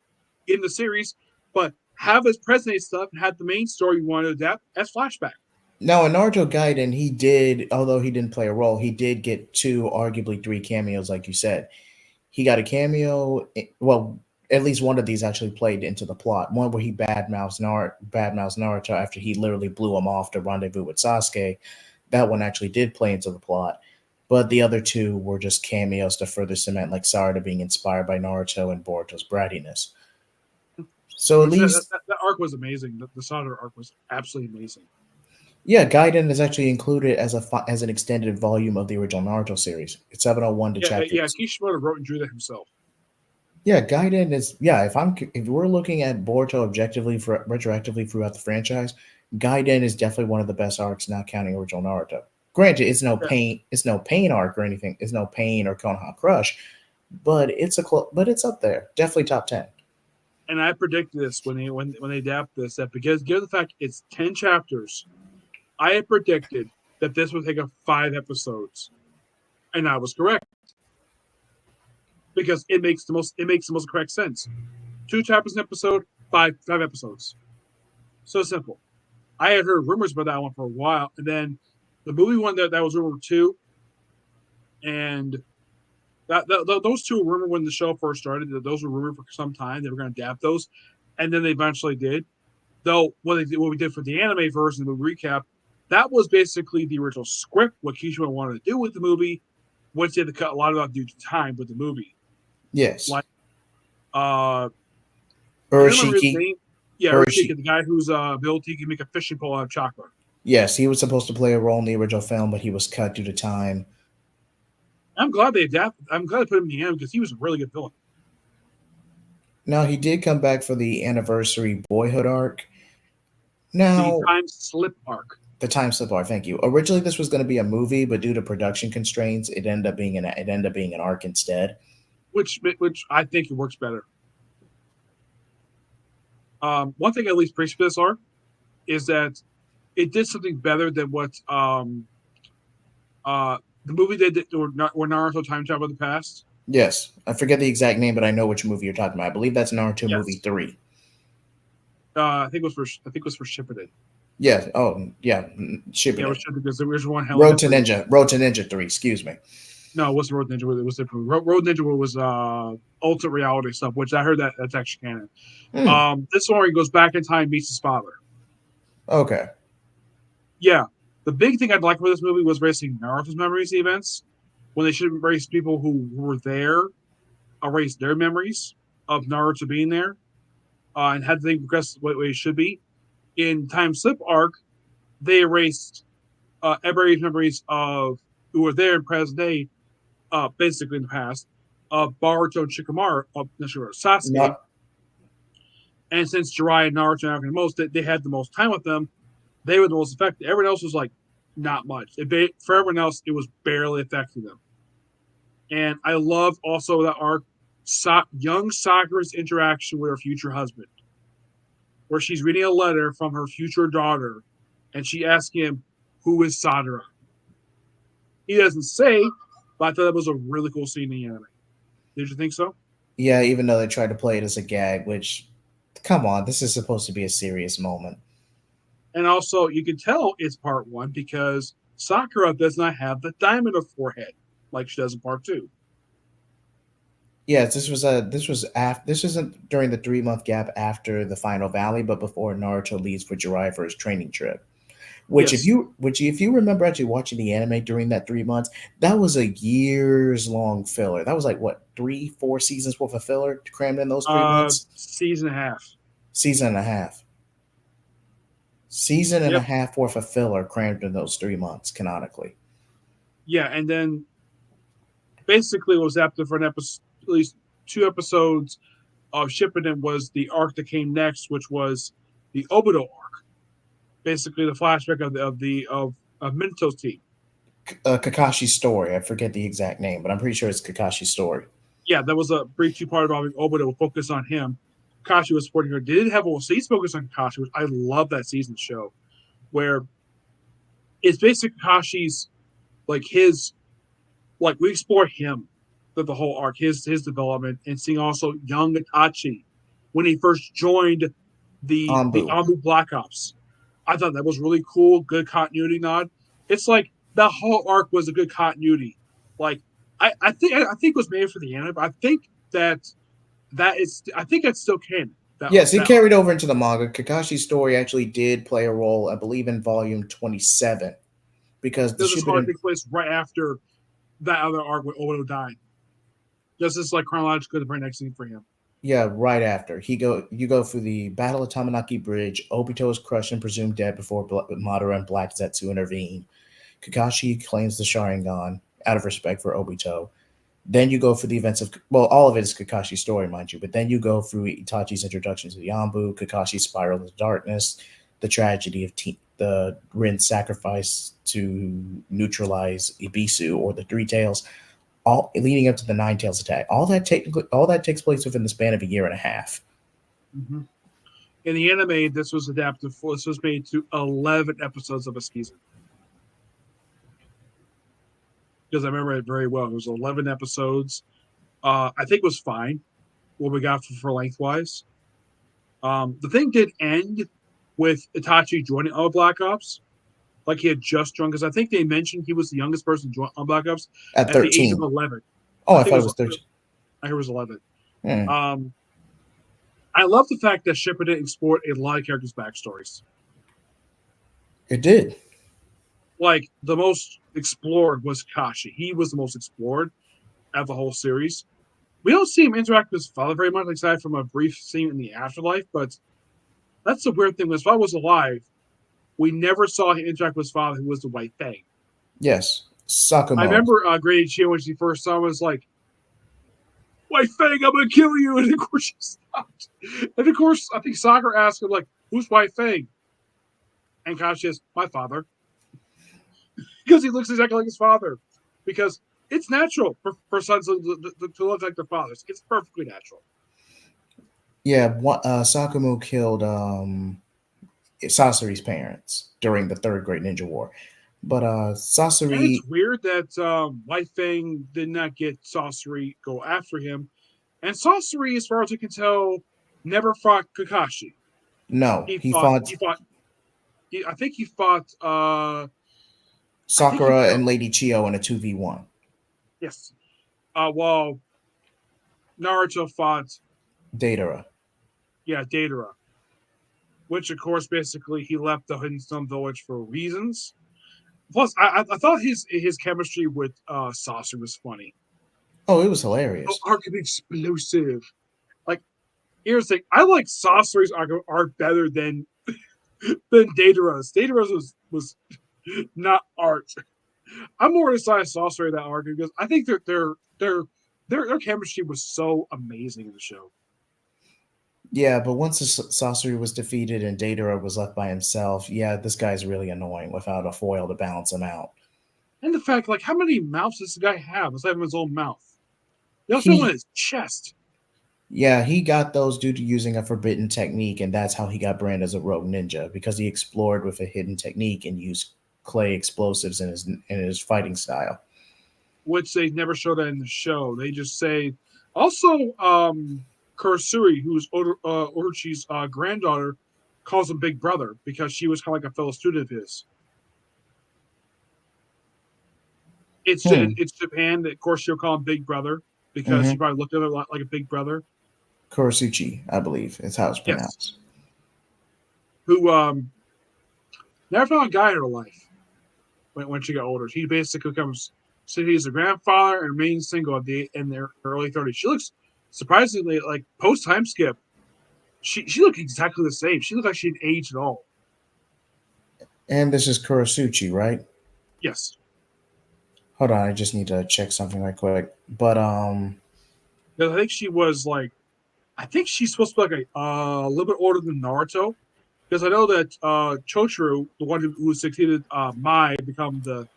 in the series, but have his present stuff and have the main story you want to adapt as flashback. Now, in Naruto Gaiden, he did, although he didn't play a role, he did get 2, arguably 3 cameos, like you said. He got a cameo, well, at least one of these actually played into the plot. One where he badmouths Naruto after he literally blew him off to rendezvous with Sasuke. That one actually did play into the plot. But the other 2 were just cameos to further cement like Sarada being inspired by Naruto and Boruto's brattiness. So at least that arc was amazing. The Sarada arc was absolutely amazing. Yeah, Gaiden is actually included as an extended volume of the original Naruto series. It's 701 to chapter. Yeah, Kishimoto wrote and drew that himself. Yeah, Gaiden is if we're looking at Boruto objectively retroactively throughout the franchise, Gaiden is definitely one of the best arcs, not counting original Naruto. Granted, it's no pain arc or anything. It's no pain or Konoha Crush, but it's up there. Definitely top 10. And I predicted this when they adapt this that because given the fact it's 10 chapters, I had predicted that this would take 5 episodes, and I was correct because it makes the most correct sense. 2 chapters an episode, 5 episodes. So simple. I had heard rumors about that one for a while, and then the movie one that was rumored too, and Those two were rumored when the show first started. Those were rumored for some time. They were going to adapt those, and then they eventually did. Though what we did for the anime version of the recap, that was basically the original script. What Kishima wanted to do with the movie, which they had to cut a lot of out due to time with the movie. Yes. Like, I Urashiki. remember his name. Yeah, Urashiki. Urashiki, the guy whose ability he can make a fishing pole out of chocolate. Yes, he was supposed to play a role in the original film, but he was cut due to time. I'm glad they adapted. I'm glad they put him in the end because he was a really good villain. Now, he did come back for the anniversary Boyhood arc. Now, The time slip arc. the time slip arc. Thank you. Originally, this was going to be a movie, but due to production constraints, it ended up being an arc instead. Which I think it works better. One thing I at least appreciate this arc is that it did something better than what the movie did or Naruto time travel in the past. Yes, I forget the exact name, but I know which movie you're talking about. I believe that's Naruto Yes. movie 3. I think it was for Shippuden. Yes. Oh, yeah. Shipping Yeah, it was it. Shippuden because the original one. Road to Ninja 3. Excuse me. No, it wasn't Road Ninja. It was different. Road Ninja was alternate reality stuff, which I heard that's actually canon. This one goes back in time, meets his father. Okay. Yeah, the big thing I'd like for this movie was erasing Naruto's memories events when they should erase people who were there, erase their memories of Naruto being there, and had things progress the way it should be. In Time Slip arc, they erased everybody's memories of who were there in present day, basically in the past, of Boruto and Shikamaru, Sasuke. No, And since Jiraiya and Naruto are the most, they had the most time with them. They were the most effective. Everyone else was like not much. For everyone else, it was barely affecting them. And I love also that arc, young Sakura's interaction with her future husband, where she's reading a letter from her future daughter, and she asks him, "Who is Sadara?" He doesn't say, but I thought that was a really cool scene in the anime. Did you think so? yeah, even though they tried to play it as a gag, which, come on, this is supposed to be a serious moment. And also, you can tell it's part one because Sakura does not have the diamond of forehead like she does in part two. Yes, this wasn't during the 3 month gap after the final valley, but before Naruto leaves for Jiraiya for his training trip. Which Yes. if you remember actually watching the anime during that 3 months, that was a years long filler. That was like what 3-4 seasons worth of filler crammed in those 3 months. Season and a half. Season and a half. Season and a Yep. half worth of filler crammed in those 3 months canonically. Yeah, and then basically what was after for at least 2 episodes of Shippuden was the arc that came next, which was the Obito arc. Basically, the flashback of Minato's team. Kakashi's story. I forget the exact name, but I'm pretty sure it's Kakashi's story. Yeah, that was a brief 2-part involving Obito with focus on him. Kakashi was supporting her. They did have a season focus on Kakashi, which I love that season show, where it's basically Kakashi's we explore him the whole arc, his development, and seeing also young Itachi when he first joined the Ambu Black Ops. I thought that was really cool, good continuity nod. It's like that whole arc was a good continuity. Like I think it was made for the anime, but I think that's still canon. Yes, it carried over into the manga. Kakashi's story actually did play a role, I believe, in volume 27, because this arc takes place right after that other arc when Obito died. Just as like chronologically the very next scene for him. Yeah, right after you go through the Battle of Tamanaki Bridge. Obito is crushed and presumed dead before Madara and Black Zetsu intervene. Kakashi claims the Sharingan out of respect for Obito. Then you go for the events of all of it is Kakashi's story, mind you. But then you go through Itachi's introduction to the Yambu, Kakashi's spiral into darkness, the tragedy of the Rin's sacrifice to neutralize Ibisu or the Three Tails, all leading up to the Nine Tails attack. All that takes place within the span of a year and a half. Mm-hmm. In the anime, this was adapted. This was made to 11 episodes of a season. Because I remember it very well. It was 11 episodes. I think it was fine. What we got for lengthwise. The thing did end with Itachi joining all Black Ops. Like he had just joined, because I think they mentioned he was the youngest person to join on Black Ops at 13. the age of 11. Oh, I I think thought it was 13. I heard it was 11. Hmm. I love the fact that Shippuden explored a lot of characters' backstories. It did. Like the most explored was Kashi. He was the most explored of the whole series. We don't see him interact with his father very much, aside from a brief scene in the afterlife. But that's the weird thing. When his father was alive, we never saw him interact with his father, who was the White Fang. Yes. I Sakumo. remember Grady Chia when she first saw him was like, "White Fang, I'm gonna kill you!" And of course she stopped. And of course, I think Sakura asked him like, "Who's White Fang?" And Kashi says, "My father," because he looks exactly like his father. Because it's natural for sons to look like their fathers. It's perfectly natural. Yeah, Sakumo killed Sasori's parents during the Third Great Ninja War. But And it's Sasori, weird that White Fang did not get Sasori go after him. And Sasori, as far as I can tell, never fought Kakashi. no, He he fought. fought He fought. I think he fought. I think he Sakura fought. and Lady Chio in a 2v1. Yes. Well, Naruto fought. Datara. Yeah, Datara. Which, of course, basically he left the Hidden Stone Village for reasons. Plus, I thought his chemistry with Sasori was funny. Oh, it was Oh, hilarious. arc explosive. Like, here's the thing. I like Sasori's art better than Datara's. Datara's was not art. I'm more excited Sasori that arc because I think that their chemistry was so amazing in the show. Yeah, but once Sasori was defeated and Datara was left by himself, yeah, this guy's really annoying without a foil to balance him out. And the fact, like, how many mouths does this guy have aside from his own mouth? He also have one in He, his chest. yeah, he got those due to using a forbidden technique, and that's how he got branded as a rogue ninja because he explored with a hidden technique and used clay explosives in his fighting style. Which they never show that in the show. They just say also Kurosuri, who's Orochi's granddaughter, calls him Big Brother because she was kind of like a fellow student of his. Hmm. It's Japan that, of course, she'll call him Big Brother because she Mm-hmm. probably looked at her like a big brother. Kurosuchi, I believe, is how it's Yes, pronounced. who never found a guy in her life when she got older. He basically comes. So he's a grandfather and remains single in their early 30s. She looks surprisingly like post time skip. She looked exactly the same. She looked like she'd aged at all. And this is Kurosuchi, right? Yes, Hold on, I just need to check something right quick. But because I think she was like, I think she's supposed to be like a little bit older than Naruto. Because I know that Chochuru, the one who succeeded Mai, become the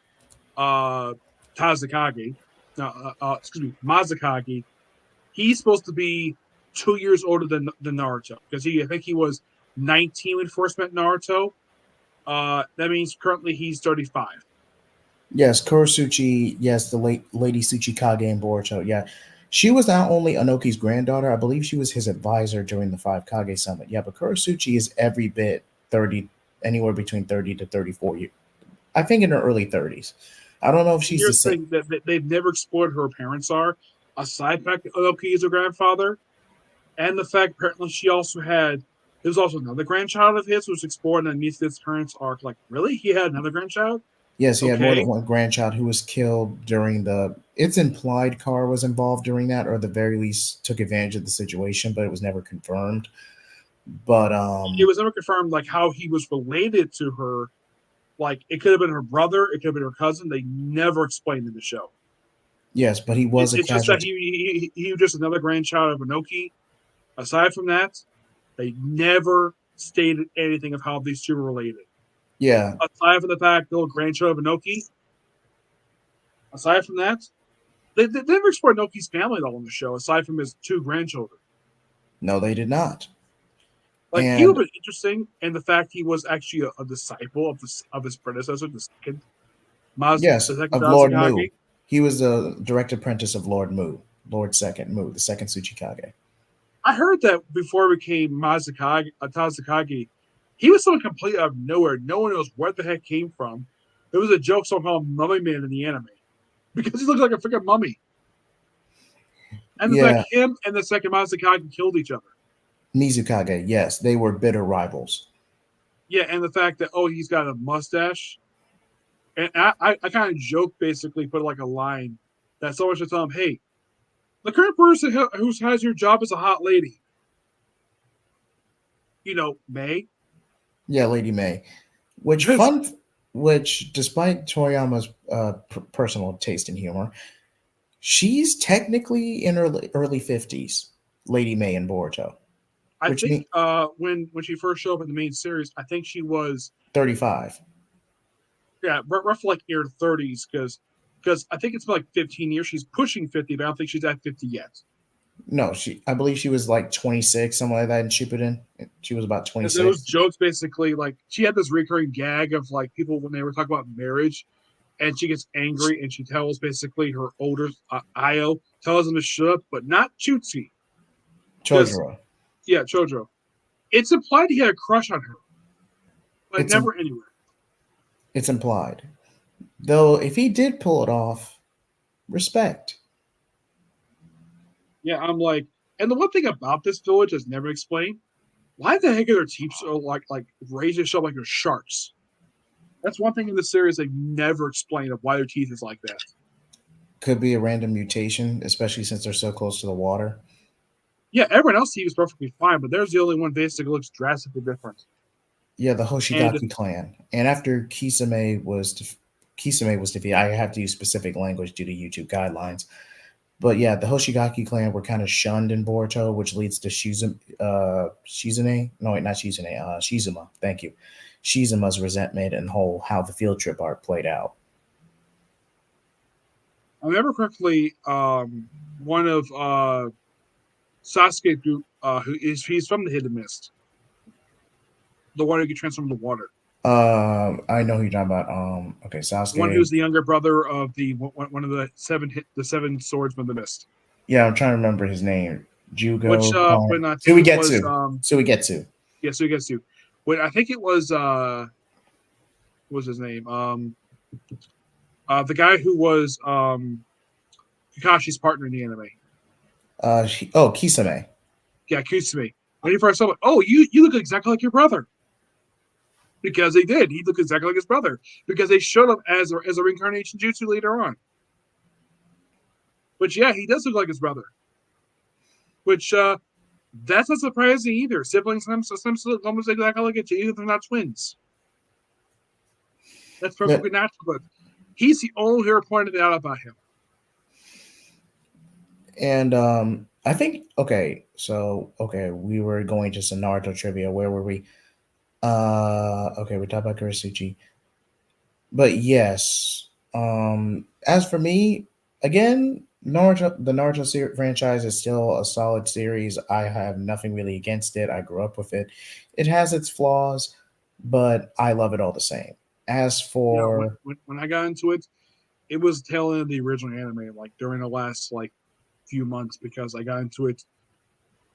uh, Tazakage, excuse me, Mazakage, he's supposed to be 2 years older than Naruto because I think he was 19 when he first met Naruto. That means currently he's 35. yes, Kurosuchi, yes, the late Lady Tsuchikage in Boruto. Yeah, she was not only Anoki's granddaughter, I believe she was his advisor during the Five Kage Summit. Yeah, but Kurosuchi is every bit 30, anywhere between 30 to 34 years. I think in her early 30s. I don't know if And she's the here's the same. thing that they've never explored who her parents are, aside from Inoki is her grandfather, and the fact apparently she also had there was also another grandchild of his who was explored in Mifid's parents arc. Like, really? He had another grandchild? Yes, he had more than Okay. one grandchild who was killed during the. It's implied Carr was involved during that, or at the very least took advantage of the situation, but it was never confirmed. But It was never confirmed like how he was related to her. Like it could have been her brother, it could have been her cousin. They never explained in the show. yes, but he was a It's just that casualty. he was just another grandchild of Inoki. Aside from that, they never stated anything of how these two were related. Yeah, Aside from the fact the grandchild of Inoki, aside from that, they never explored Inoki's family at all in the show, aside from his two grandchildren. no, they did not. Like he would And have been interesting, and the fact he was actually a disciple of his predecessor, yes, the second of Lord Mu. Mazakage. He was the direct apprentice of Lord Mu, Lord Second Mu, the second Tsuchikage. I heard that before he became Tazakage, he was someone completely out of nowhere. No one knows where the heck came from. There was a joke somehow Mummy Man in the anime because he looked like a freaking mummy. And the Yeah, fact him and the second Mazukage killed each other. Mizukage. Yes, they were bitter rivals. Yeah, and the fact that he's got a mustache. And I kind of joke, basically put like a line that someone should tell him, hey, the current person who has your job is a hot lady. May. Yeah, Lady May. Which Just fun. Which, despite Toriyama's personal taste in humor, she's technically in her early 50s. Lady May in Boruto, I which think means when she first showed up in the main series, I think she was 35. roughly like in her 30s because I think it's been like 15 years. She's pushing 50, but I don't think she's at 50 yet. No, I believe she was like 26, something like that in Shippuden. She was about And those 26. jokes basically like she had this recurring gag of like people when they were talking about marriage, and she gets angry and she tells basically her older Io tells him to shut up, but not Chutsi because Chojuro. Chojo. It's implied he had a crush on her, but It's never anywhere. it's implied. Though if he did pull it off, respect. Yeah, I'm like, and the one thing about this village that's never explained, why the heck are their teeth so like razor sharp like they're sharks? That's one thing in the series they never explained of why their teeth is like that. Could be a random mutation, especially since they're so close to the water. Yeah, everyone else's teeth is perfectly fine, but there's the only one basically looks drastically different. Yeah, the And Hoshigaki clan. And after Kisame was defeated, I have to use specific language due to YouTube guidelines. But yeah, the Hoshigaki clan were kind of shunned in Boruto, which leads to Shizune. No, wait, not Shizune. Shizuma. Thank you. Shizuma's resentment and how the field trip arc played out. I remember correctly, one of Sasuke group, he's from the Hidden Mist, the one who can transform to water. I know who you're talking about. Okay, One Sasuke. who's the younger brother of the one of the seven swordsmen of the mist. Yeah, I'm trying to remember his name. Which Jugo. when I think it was Suigetsu. Suigetsu. yeah, so he gets to when I think it was what was his name? The guy who was Kakashi's partner in the anime. Kisame. Yeah, Kusumi. When he first saw it, oh, you look exactly like your brother. Because they did. He looked exactly like his brother. Because they showed him as a reincarnation jutsu later on. But yeah, he does look like his brother. Which that's not surprising either. Siblings sometimes look almost exactly like each other, even if they're not twins. That's perfectly natural. But he's the only who pointed out about him. And I think we were going to some Naruto trivia. Where were we? Okay, we talked about Kurisuchi. But yes, as for me, again, the Naruto franchise is still a solid series. I have nothing really against it. I grew up with it. It has its flaws, but I love it all the same. As for When I got into it, it was the tail end of the original anime, like during the last like few months, because I got into it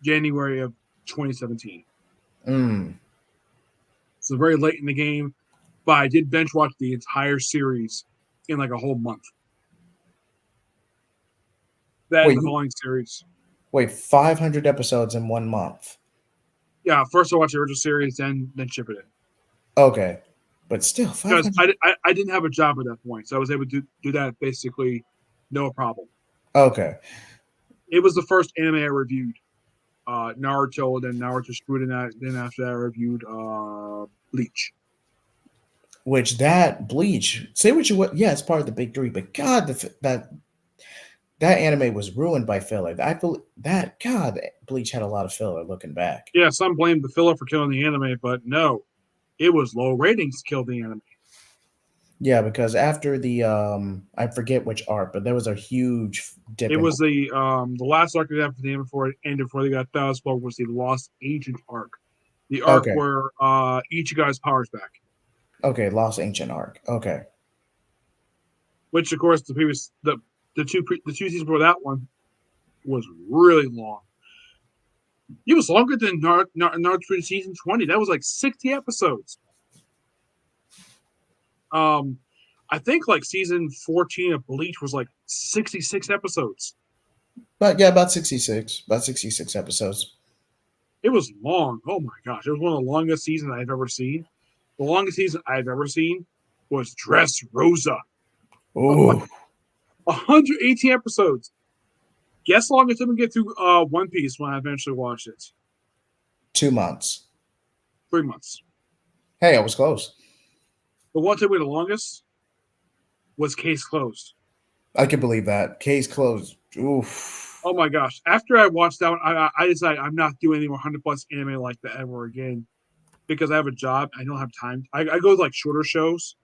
January of 2017. So very late in the game, but I did bench watch the entire series in like a whole month. That and the following series. Wait, 500 episodes in 1 month? Yeah, first I watched the original series, then ship it in. Okay, but still, because I didn't have a job at that point, so I was able to do that basically no problem. Okay, it was the first anime I reviewed. Naruto, then Naruto Shippuden, then after that I reviewed Bleach. Which that Bleach, say what you want, yeah, it's part of the big three, but God, that anime was ruined by filler. I believe that Bleach had a lot of filler. Looking back, yeah, some blame the filler for killing the anime, but no, it was low ratings killed the anime. Yeah, because after the I forget which arc, but there was a huge dip. It was the last arc after the end before it ended before they got Thousand was the Lost Ancient arc, the arc where Ichigo's powers back. Okay, Lost Ancient arc. Okay, which of course the two seasons before that one was really long. It was longer than Naruto season 20. That was like 60 episodes. I think like season 14 of Bleach was like 66 episodes. But yeah, about 66 episodes. It was long. Oh my gosh. It was one of the longest seasons I've ever seen. The longest season I've ever seen was Dress Rosa. Oh, 118 episodes. Guess how long it took me to get through One Piece when I eventually watched it? 2 months. 3 months. Hey, I was close. The one that took me the longest was Case Closed. I can believe that. Case closed. Oof. Oh my gosh. After I watched that one, I decided I'm not doing any more 100+ anime like that ever again because I have a job. I don't have time. I go to like shorter shows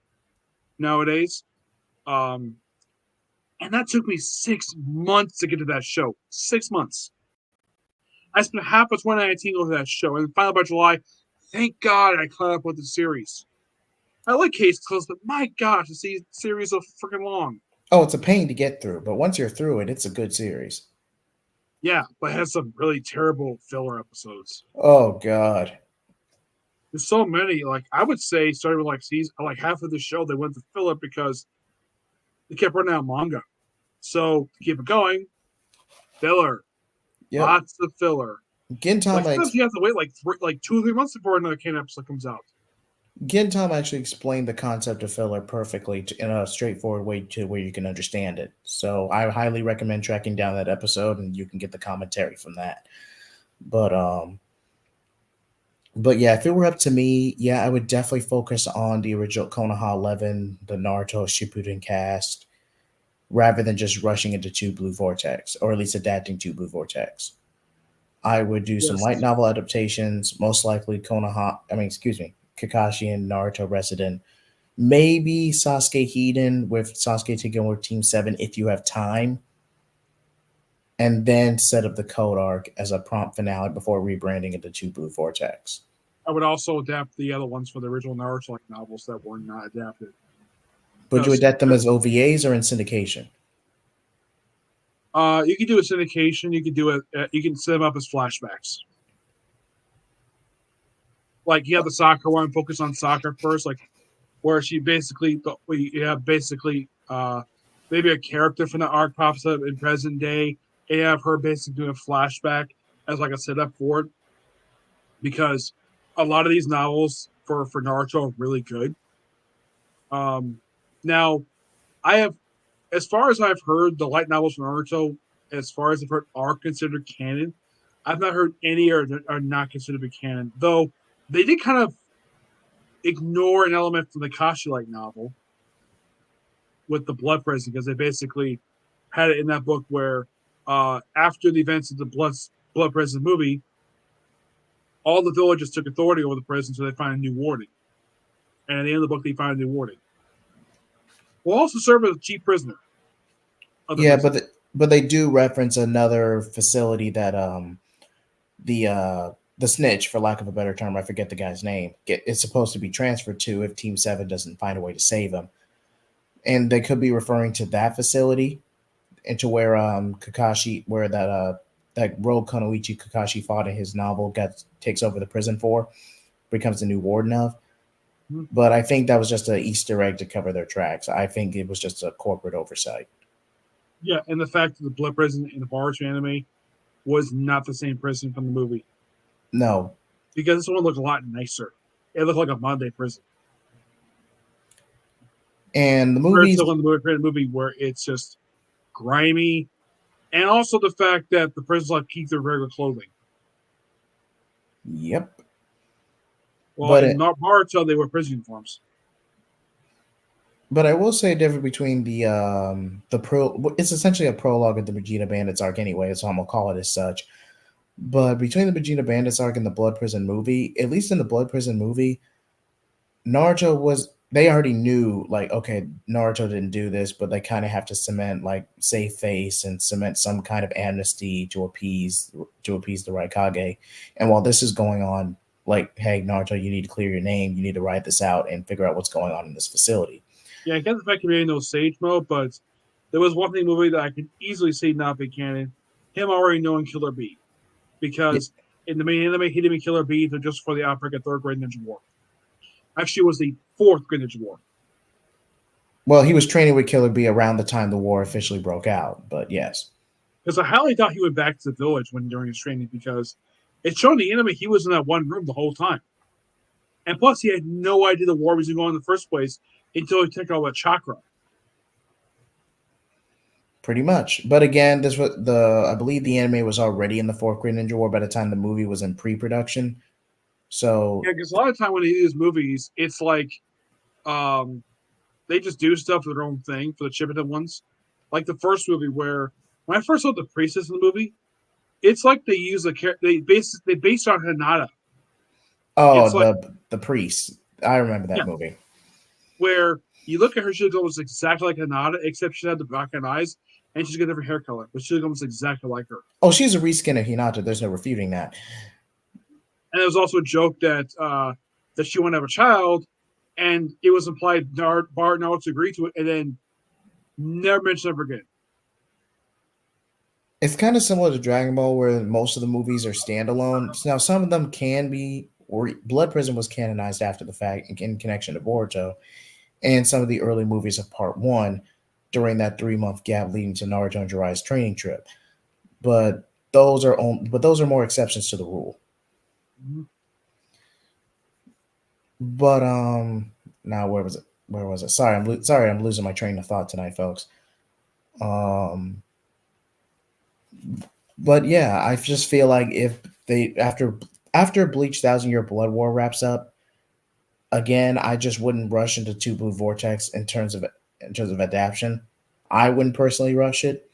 nowadays. Um, and that took me 6 months to get to that show. 6 months. I spent half of 2019 over that show. And finally by July, thank God I caught up with the series. I like Case Closed, but my gosh, the series is so freaking long. Oh, it's a pain to get through, but once you're through it, it's a good series. Yeah, but it has some really terrible filler episodes. Oh God. There's so many. Like I would say, starting with like season, like half of the show, they went to filler because they kept running out of manga. So to keep it going, filler, Yep. lots of filler. Like Gintama, sometimes you have to wait like 2 or 3 months before another Kane episode comes out. Gintama actually explained the concept of filler perfectly in a straightforward way to where you can understand it. So I highly recommend tracking down that episode, and you can get the commentary from that. But yeah, if it were up to me, yeah, I would definitely focus on the original Konoha 11, the Naruto Shippuden cast, rather than just rushing into Two Blue Vortex, or at least adapting to Blue Vortex. I would do some light Yes. novel adaptations, most likely Kakashi and Naruto Resident. Maybe Sasuke Hiden with Sasuke taking over Team 7 if you have time. And then set up the Code Arc as a prompt finale before rebranding into Two Blue Vortex. I would also adapt the other ones for the original Naruto like novels that were not adapted. Would you Because adapt them as OVAs or in syndication? you can do a syndication. You can do it. You can set them up as flashbacks. Like you have the soccer one, focus on soccer first, like where she basically you have basically maybe a character from the arc pops up in present day, and you have her basically doing a flashback as like a setup for it. Because a lot of these novels for Naruto are really good. Now I have, as far as I've heard, the light novels from Naruto, as far as I've heard, are considered canon. I've not heard any are not considered to be canon, though they did kind of ignore an element from the Kashi light novel with the Blood Prison because they basically had it in that book where after the events of the Blood Prison movie, all the villagers took authority over the prison, so they find a new warden. And at the end of the book, they find a new warden. Will also serve as a chief prisoner. Yeah, but they do reference another facility that the snitch, for lack of a better term, I forget the guy's name, is supposed to be transferred to if Team 7 doesn't find a way to save him. And they could be referring to that facility into where Kakashi, where that rogue Konoichi Kakashi fought in his novel takes over the prison for, becomes the new warden of. Mm-hmm. But I think that was just an Easter egg to cover their tracks. I think it was just a corporate oversight. Yeah, and the fact that the Blood Prison in the Boruto anime was not the same prison from the movie. No. Because this one looked a lot nicer. It looked like a Monday prison. And the movie, the movie where it's just grimy, and also the fact that the prisoners like keep their regular clothing. Yep. Well, in Boruto, they wear prison uniforms. But I will say a difference between it's essentially a prologue of the Vegeta Bandits arc anyway, so I'm gonna call it as such. But between the Vegeta Bandits arc and the Blood Prison movie, at least in the Blood Prison movie, they already knew, like, okay, Naruto didn't do this, but they kind of have to cement, like, save face and cement some kind of amnesty to appease the Raikage. And while this is going on, like, hey, Naruto, you need to clear your name, you need to write this out and figure out what's going on in this facility. Yeah, I get the fact he made no sage mode, but there was one thing in the movie that I could easily see not be canon. Him already knowing Killer Bee. Because in the main anime, he didn't mean Killer Bee, they're just for the outbreak of Third Great Ninja War. Actually, it was the Fourth Great Ninja War. Well, he was training with Killer Bee around the time the war officially broke out, but yes. Because I highly doubt he went back to the village when during his training because it's shown in the anime he was in that one room the whole time. And plus, he had no idea the war was going on in the first place until he took all that chakra. Pretty much. But again, this was I believe the anime was already in the fourth grade Ninja War by the time the movie was in pre-production. So Yeah, because a lot of time when they do these movies, it's like they just do stuff for their own thing for the Chippendale ones. Like the first movie where when I first saw the priestess in the movie, it's like they use they based on Hinata. It's like the priest. I remember that yeah, movie. where you look at her, she looks almost exactly like Hinata, except she had the black eyes and she's got a different hair color, but she looks almost exactly like her. Oh, she's a reskin of Hinata. There's no refuting that. And there was also a joke that that she wanted to have a child, and it was implied Bart Naruto agreed to it, and then never mentioned ever again. It's kind of similar to Dragon Ball, where most of the movies are standalone. Now, some of them can be, or Blood Prison was canonized after the fact in connection to Boruto, and some of the early movies of Part One during that 3-month gap leading to Naruto and Jiraiya's training trip. But those are more exceptions to the rule. Mhm. But now where was it? Where was it? Sorry, I'm losing my train of thought tonight, folks. But yeah, I just feel like if they after Bleach Thousand Year Blood War wraps up, again, I just wouldn't rush into Two Blue Vortex in terms of adaptation. I wouldn't personally rush it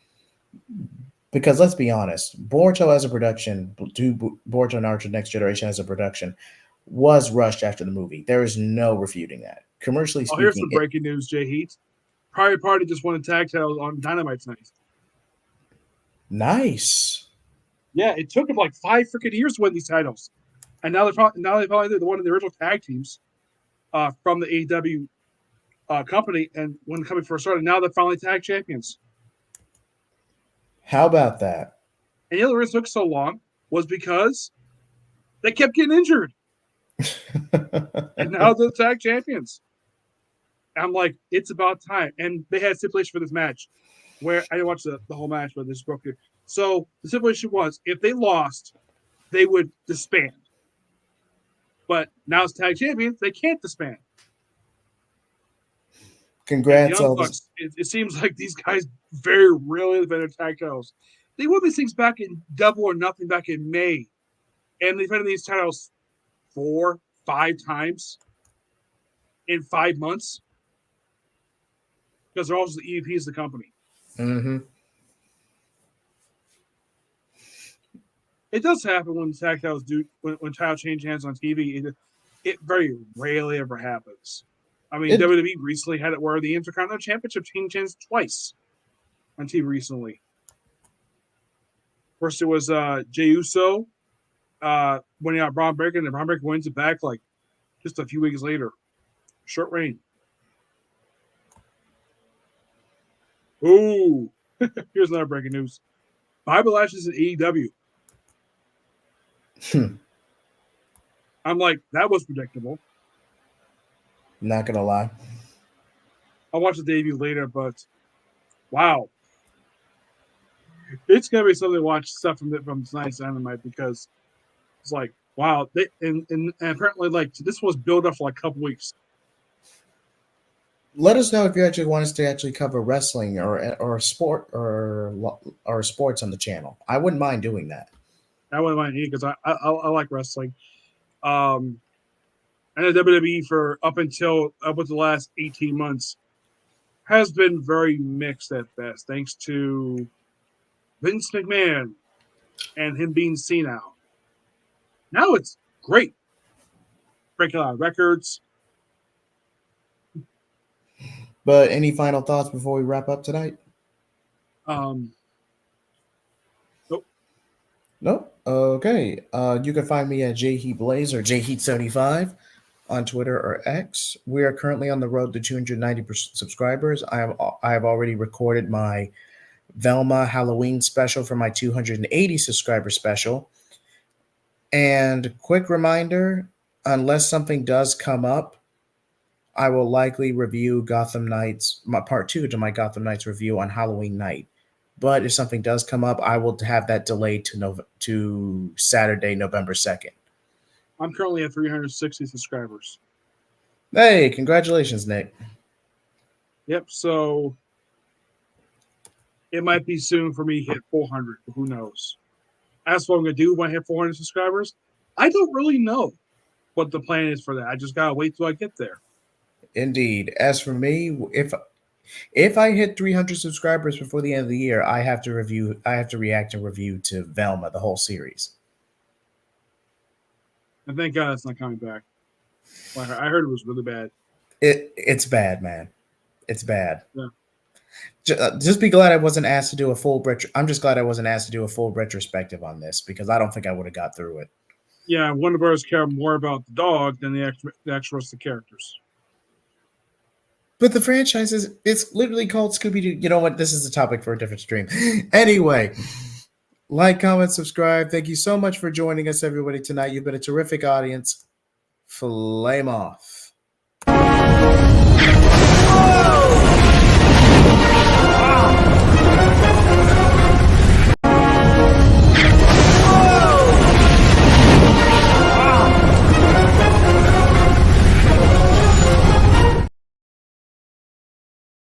because let's be honest, Boruto as a production, Boruto Naruto Next Generation as a production, was rushed after the movie. There is no refuting that. Commercially Oh, here's speaking, some breaking news, Jay Heat. Private Party just won a tag title on Dynamite tonight. nice. Yeah, it took them like 5 freaking years to win these titles, and now they finally the one of the original tag teams from the AEW company, and when the company first started, now they're finally tag champions. How about that? And the other reason it took so long was because they kept getting injured, and now they're tag champions. And I'm like, it's about time. And they had a stipulation for this match where I didn't watch the whole match, but this broke here. So the stipulation was if they lost, they would disband. But now as tag champions, they can't disband. And the Congrats, Young all this. Bucks, it seems like these guys very rarely have been tag titles. They won these things back in Double or Nothing back in May. And they've been in these titles 4, 5 times in 5 months because they're also the EVPs of the company. Mm-hmm. It does happen when tag titles do when title change hands on TV. It very rarely ever happens. I mean, WWE recently had it where the Intercontinental Championship changed hands twice on TV recently. First, it was Jey Uso winning out Braun Breaker, and Braun Breaker wins it back like just a few weeks later. Short reign. Ooh, here's another breaking news. Bobby Lashley's in AEW. I'm like, that was predictable. Not gonna lie. I'll watch the debut later, but wow. It's gonna be something to watch stuff from tonight's anime because it's like, wow, and apparently like this was built up for like a couple weeks. Let us know if you actually want us to actually cover wrestling or sport or sports on the channel. I wouldn't mind doing that. I wouldn't mind either because I like wrestling. And the WWE for up until the last 18 months has been very mixed at best, thanks to Vince McMahon and him being senile. Now it's great. Breaking a lot of records. But any final thoughts before we wrap up tonight? Nope. Nope. Okay. You can find me at jheatblaze or jheat75 on Twitter or X. We are currently on the road to 290 subscribers. I have already recorded my Velma Halloween special for my 280 subscriber special. And quick reminder, unless something does come up, I will likely review Gotham Knights, my part 2 to my Gotham Knights review on Halloween night. But if something does come up, I will have that delayed to Saturday, November 2nd. I'm currently at 360 subscribers. Hey, congratulations, Nick. Yep. So it might be soon for me to hit 400. But who knows? As for what I'm gonna do when I hit 400 subscribers, I don't really know what the plan is for that. I just gotta wait till I get there. Indeed. As for me, if I hit 300 subscribers before the end of the year, I have to react and review to Velma, the whole series. And thank God it's not coming back. Well, I heard it was really bad. It's bad, man. It's bad. Yeah. Just be glad I wasn't asked to do a full I'm just glad I wasn't asked to do a full retrospective on this because I don't think I would have got through it. Yeah, Warner Bros. Care more about the dog than the actual rest of the characters. But the franchise it's literally called Scooby-Doo. You know what? This is a topic for a different stream. Anyway, like, comment, subscribe. Thank you so much for joining us, everybody, tonight. You've been a terrific audience. Flame off.